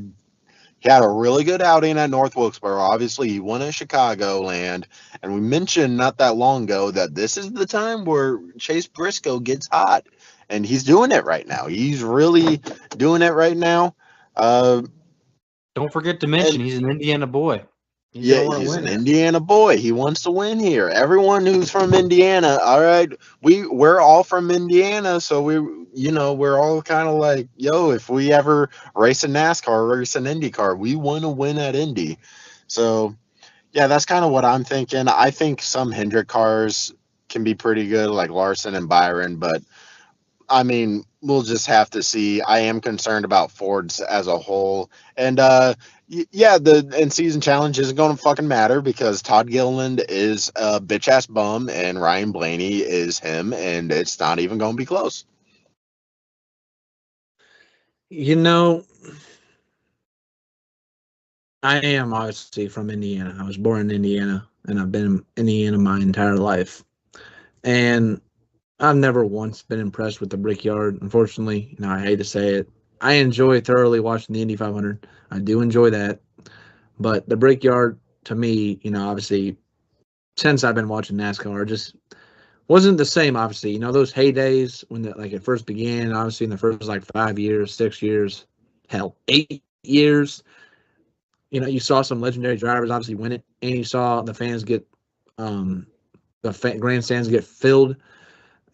had a really good outing at North Wilkesboro. Obviously, he won at Chicagoland. And we mentioned not that long ago that this is the time where Chase Briscoe gets hot. And he's doing it right now. He's really doing it right now. Don't forget to mention he's an Indiana boy. He's an Indiana boy. He wants to win here. Everyone who's from Indiana, all right, we're all from Indiana, so we're all kind of like, yo, if we ever race a NASCAR or race an Indy car, we want to win at Indy. So, yeah, that's kind of what I'm thinking. I think some Hendrick cars can be pretty good, like Larson and Byron, but I mean, we'll just have to see. I am concerned about Fords as a whole. And, the in-season challenge isn't going to fucking matter because Todd Gilliland is a bitch-ass bum and Ryan Blaney is him, and it's not even going to be close. I am obviously from Indiana. I was born in Indiana, and I've been in Indiana my entire life. And I've never once been impressed with the Brickyard. Unfortunately, I hate to say it. I enjoy thoroughly watching the Indy 500. I do enjoy that. But the Brickyard, to me, obviously, since I've been watching NASCAR, just wasn't the same, obviously. those heydays when it first began, obviously in the first 5 years, 6 years, hell, 8 years, you saw some legendary drivers obviously win it, and you saw the fans get, grandstands get filled.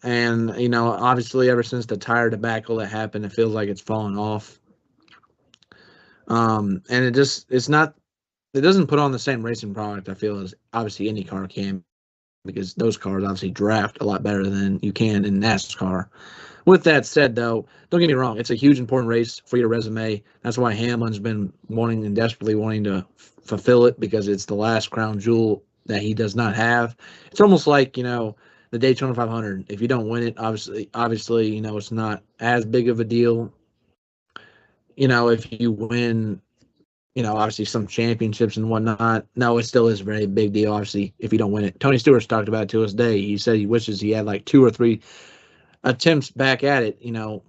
And, obviously ever since the tire debacle that happened, it feels like it's fallen off. And it doesn't put on the same racing product, I feel, as obviously IndyCar can, because those cars obviously draft a lot better than you can in NASCAR. With that said, though, don't get me wrong, it's a huge, important race for your resume. That's why Hamlin's been desperately wanting to fulfill it, because it's the last crown jewel that he does not have. It's almost like, the Daytona 500. If you don't win it, obviously, it's not as big of a deal. If you win, obviously some championships and whatnot, no, it still is a very big deal, obviously, if you don't win it. Tony Stewart's talked about it to this day. He said he wishes he had 2 or 3 attempts back at it,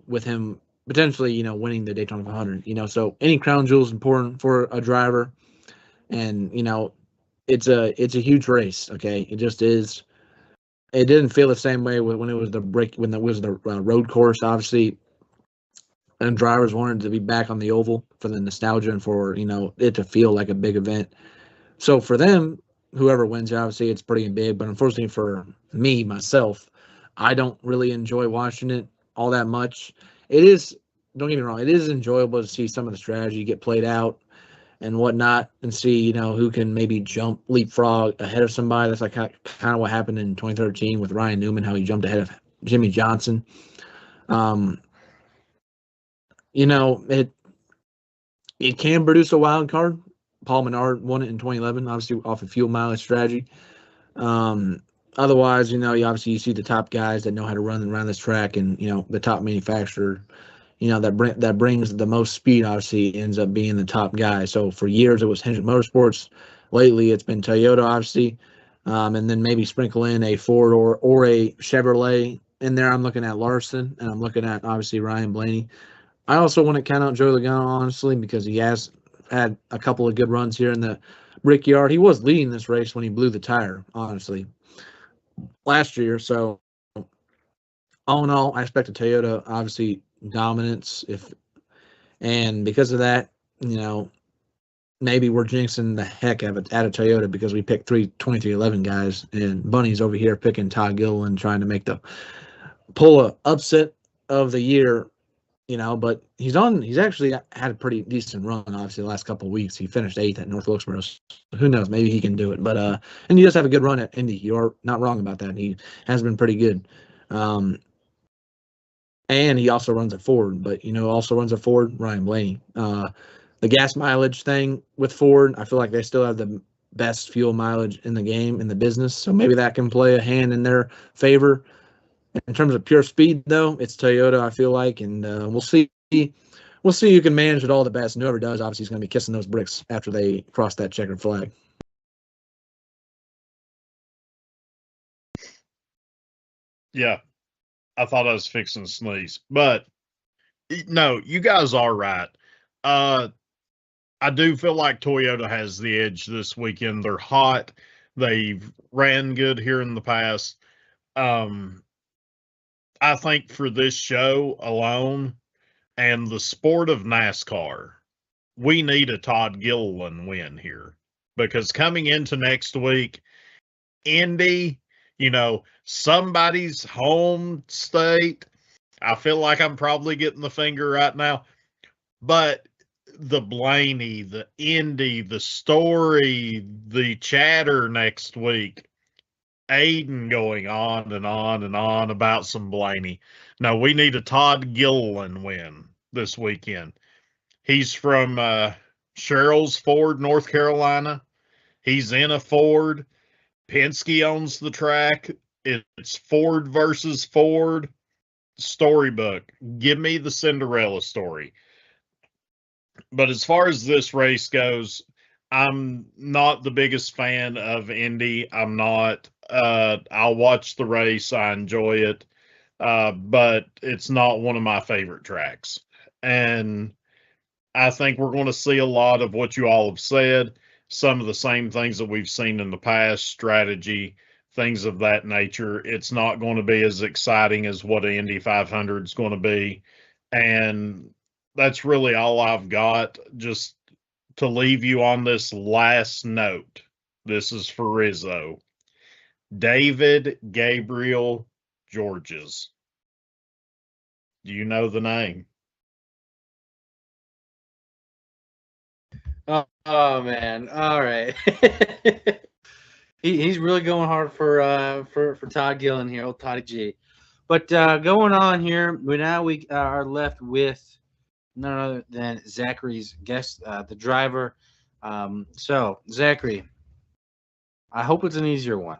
with him potentially, winning the Daytona 500. So any crown jewel is important for a driver. and it's a huge race. Okay, it just is. It didn't feel the same way when it was the road course, obviously, and drivers wanted to be back on the oval for the nostalgia and for it to feel like a big event. So for them, whoever wins, obviously it's pretty big. But unfortunately for me myself, I don't really enjoy watching it all that much. It is, don't get me wrong, it is enjoyable to see some of the strategy get played out and whatnot, and see who can maybe leapfrog ahead of somebody. That's like kind of what happened in 2013 with Ryan Newman, how he jumped ahead of Jimmy Johnson. It can produce a wild card. Paul Menard won it in 2011, obviously off of fuel mileage strategy. Otherwise, you see the top guys that know how to run around this track, and the top manufacturer, that brings the most speed, obviously ends up being the top guy. So for years it was Hendrick Motorsports. Lately it's been Toyota, obviously, and then maybe sprinkle in a Ford or a Chevrolet in there. I'm looking at Larson, and I'm looking at obviously Ryan Blaney. I also want to count out Joe Logano, honestly, because he has had a couple of good runs here in the Brickyard. He was leading this race when he blew the tire, honestly, last year. So all in all, I expect a Toyota, obviously, dominance. And because of that, maybe we're jinxing the heck out of Toyota because we picked 2311 guys, and Bunny's over here picking Todd Gilliland, trying to pull a upset of the year. But he's actually had a pretty decent run, obviously, the last couple of weeks. He finished 8th at North Wilkesboro. So who knows? Maybe he can do it. But and he does have a good run at Indy. You're not wrong about that. He has been pretty good. And he also runs a Ford, but also runs a Ford, Ryan Blaney. The gas mileage thing with Ford, I feel like they still have the best fuel mileage in the game, in the business. So maybe that can play a hand in their favor. In terms of pure speed, though, it's Toyota, I feel like, and we'll see. We'll see who can manage it all the best, and whoever does, obviously, is going to be kissing those bricks after they cross that checkered flag. Yeah, I thought I was fixing to sneeze, but no, you guys are right. I do feel like Toyota has the edge this weekend. They're hot. They've ran good here in the past. I think for this show alone and the sport of NASCAR, we need a Todd Gilliland win here, because coming into next week, Indy, somebody's home state. I feel like I'm probably getting the finger right now, but the Blaney, the Indy, the story, the chatter next week, Aiden going on and on and on about some Blaney. No, we need a Todd Gilliland win this weekend. He's from Sherrills Ford, North Carolina. He's in a Ford. Penske owns the track. It's Ford versus Ford. Storybook. Give me the Cinderella story. But as far as this race goes, I'm not the biggest fan of Indy. I'm not. I'll watch the race. I enjoy it. But it's not one of my favorite tracks. And I think we're going to see a lot of what you all have said, some of the same things that we've seen in the past, strategy, things of that nature. It's not going to be as exciting as what an Indy 500 is going to be. And that's really all I've got. Just to leave you on this last note. This is for Rizzo. David Gabriel Georges. Do you know the name? Oh man! All right. He's really going hard for Todd Gillen here, old Toddy G. But going on here, we are left with none other than Zachary's guest, the driver. So Zachary, I hope it's an easier one.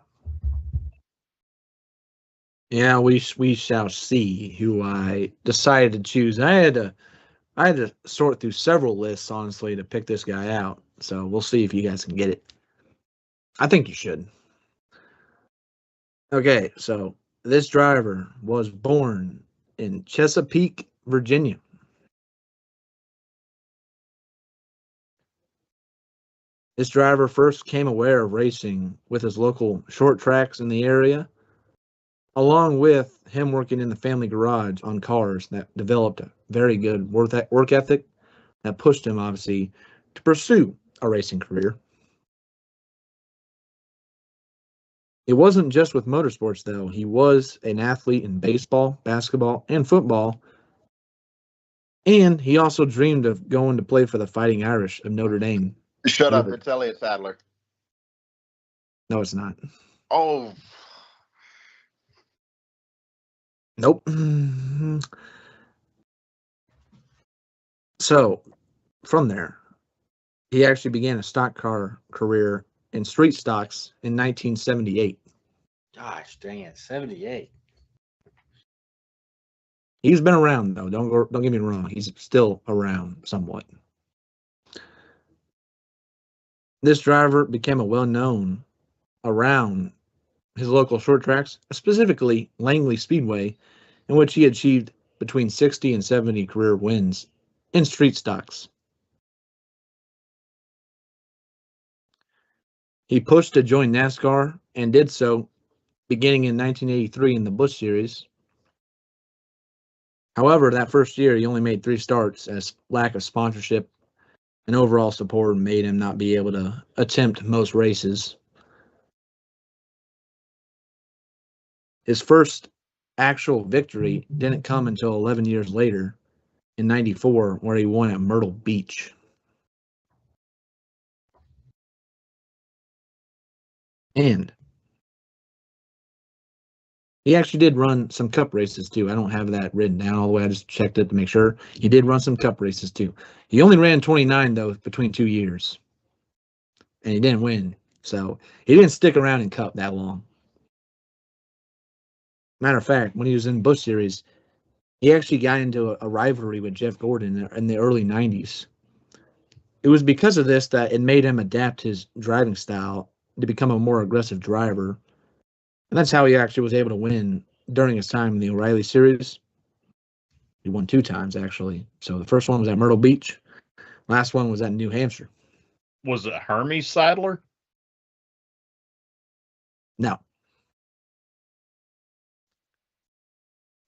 Yeah, we shall see who I decided to choose. I had to sort through several lists, honestly, to pick this guy out. So we'll see if you guys can get it. I think you should. Okay, so this driver was born in Chesapeake, Virginia. This driver first became aware of racing with his local short tracks in the area, along with him working in the family garage on cars that developed a very good work ethic that pushed him, obviously, to pursue a racing career. It wasn't just with motorsports, though. He was an athlete in baseball, basketball, and football, and he also dreamed of going to play for the Fighting Irish of Notre Dame. Shut up. It's Elliott Sadler. No, it's not. Oh, Nope. So, from there, he actually began a stock car career in street stocks in 1978. Gosh dang it, 78. He's been around, though. Don't get me wrong. He's still around somewhat. This driver became a well-known around his local short tracks, specifically Langley Speedway, in which he achieved between 60 and 70 career wins in street stocks. He pushed to join NASCAR and did so beginning in 1983 in the Busch Series. However, that first year he only made 3 starts as lack of sponsorship and overall support made him not be able to attempt most races. His first actual victory didn't come until 11 years later in 94, where he won at Myrtle Beach. And he actually did run some cup races too. I don't have that written down all the way. I just checked it to make sure. He did run some cup races too. He only ran 29 though between 2 years. And he didn't win. So he didn't stick around in cup that long. Matter of fact, when he was in Busch Series, he actually got into a rivalry with Jeff Gordon in the early 90s. It was because of this that it made him adapt his driving style to become a more aggressive driver. And that's how he actually was able to win during his time in the O'Reilly Series. He won 2 times, actually. So the first one was at Myrtle Beach. Last one was at New Hampshire. Was it Hermes Sadler? No.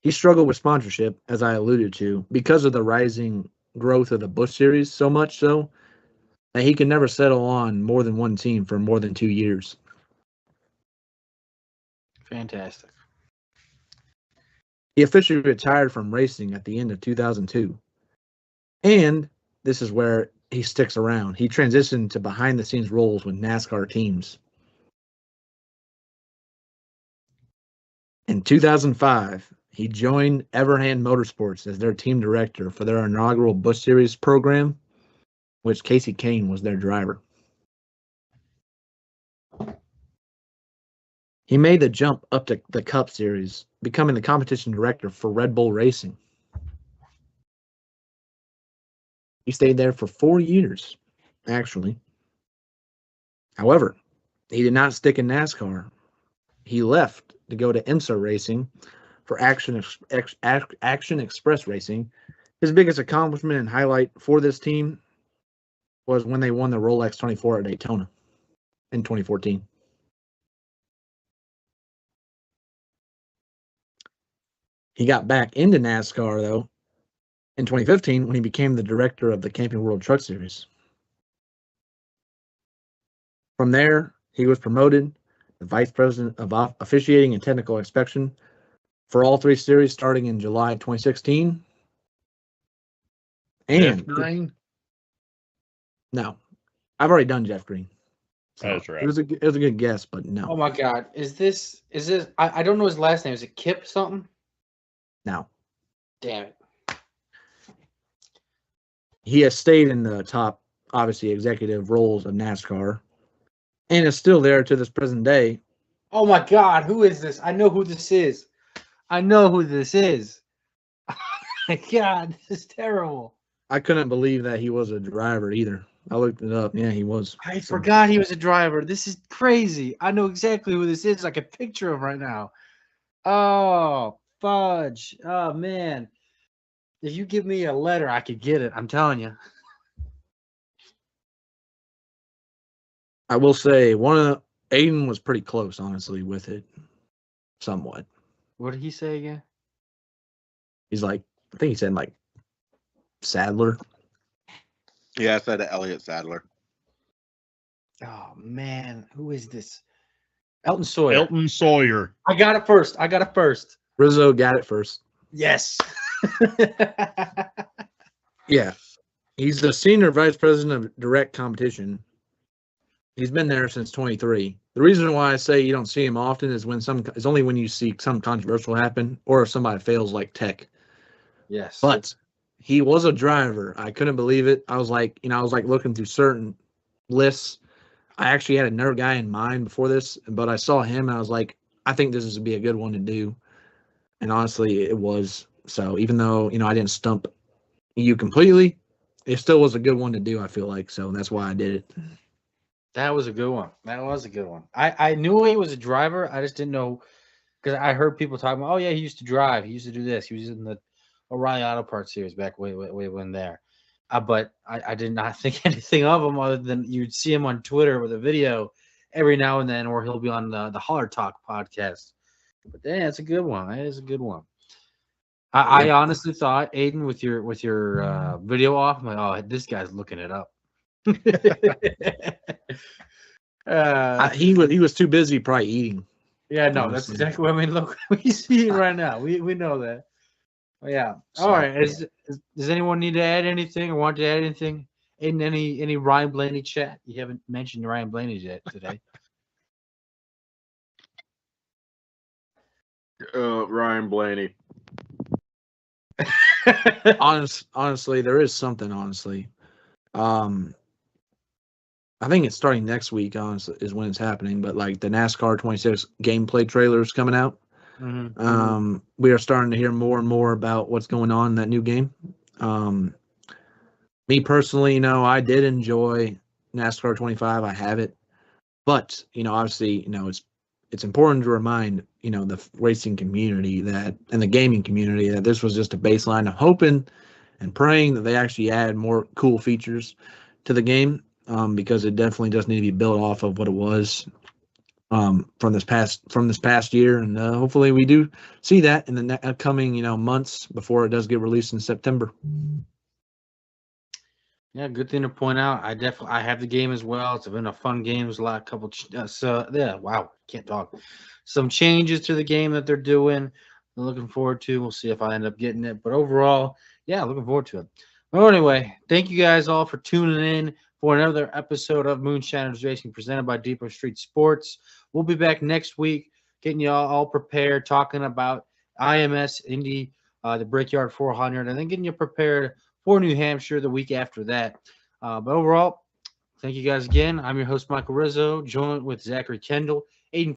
He struggled with sponsorship, as I alluded to, because of the rising growth of the Busch Series, so much so that he could never settle on more than one team for more than 2 years. Fantastic. He officially retired from racing at the end of 2002. And this is where he sticks around. He transitioned to behind-the-scenes roles with NASCAR teams. In 2005, he joined Everhand Motorsports as their team director for their inaugural Busch Series program, which Casey Kane was their driver. He made the jump up to the Cup Series, becoming the competition director for Red Bull Racing. He stayed there for 4 years, actually. However, he did not stick in NASCAR. He left to go to IMSA Racing for Action Express Racing. His biggest accomplishment and highlight for this team was when they won the Rolex 24 at Daytona in 2014. He got back into NASCAR, though, in 2015 when he became the director of the Camping World Truck Series. From there, he was promoted to vice president of officiating and technical inspection for all 3 series starting in July 2016. And Jeff Green? no, I've already done Jeff Green. So That's right. It was a good guess, but no. Oh my God. Is this I don't know his last name. Is it Kip something? No. Damn it. He has stayed in the top, obviously, executive roles of NASCAR and is still there to this present day. Oh my God. Who is this? I know who this is. I know who this is. Oh my God, this is terrible. I couldn't believe that he was a driver either. I looked it up. Yeah, he was. I forgot he was a driver. This is crazy. I know exactly who this is. I can picture him right now. Oh, fudge. Oh, man. If you give me a letter, I could get it. I'm telling you. I will say Aiden was pretty close, honestly, with it, somewhat. What did he say again? He's like, I think he said like Sadler. Yeah, I said Elliott Sadler. Oh man, who is this? Elton Sawyer. Elton Sawyer. I got it first. Rizzo got it first. Yes. Yeah. He's the senior vice president of direct competition. He's been there since 23. The reason why I say you don't see him often is it's only when you see some controversial happen or if somebody fails like Tech. Yes. But he was a driver. I couldn't believe it. I was like looking through certain lists. I actually had another guy in mind before this, but I saw him and I was like, I think this would be a good one to do. And honestly, it was. So even though, I didn't stump you completely, it still was a good one to do, I feel like. So that's why I did it. That was a good one. I knew he was a driver. I just didn't know because I heard people talking about, oh yeah, he used to drive. He used to do this. He was in the O'Reilly Auto Parts series back way when there. But I did not think anything of him other than you'd see him on Twitter with a video every now and then, or he'll be on the Holler Talk podcast. But yeah, it's a good one. It is a good one. I honestly thought, Aiden, with your video off, I'm like, oh, this guy's looking it up. He was too busy probably eating. Yeah, no, that's honestly. exactly what I mean. Look, he's eating right now. We know that. Yeah. All right. Does anyone need to add anything or want to add anything? In any Ryan Blaney chat? You haven't mentioned Ryan Blaney yet today. Ryan Blaney. Honestly, there is something. Honestly, I think it's starting next week. Honestly, is when it's happening. But like the NASCAR 26 gameplay trailer is coming out. Mm-hmm. We are starting to hear more and more about what's going on in that new game. Me personally, I did enjoy NASCAR 25. I have it, but obviously, it's important to remind the racing community and the gaming community that this was just a baseline of hoping and praying that they actually add more cool features to the game, because it definitely does need to be built off of what it was from this past year, and hopefully we do see that in the upcoming months before it does get released in September. Yeah, good thing to point out. I have the game as well. It's been a fun game. There's a lot, couple. Wow, can't talk. Some changes to the game that they're doing. I'm looking forward to. We'll see if I end up getting it. But overall, yeah, looking forward to it. Well, anyway, thank you guys all for tuning in for another episode of Moonshiners Racing presented by Depot Street Sports. We'll be back next week, getting you all prepared, talking about IMS Indy, the Brickyard 400, and then getting you prepared for New Hampshire the week after that. But overall, thank you guys again. I'm your host, Michael Rizzo, joined with Zachary Kendall, Aiden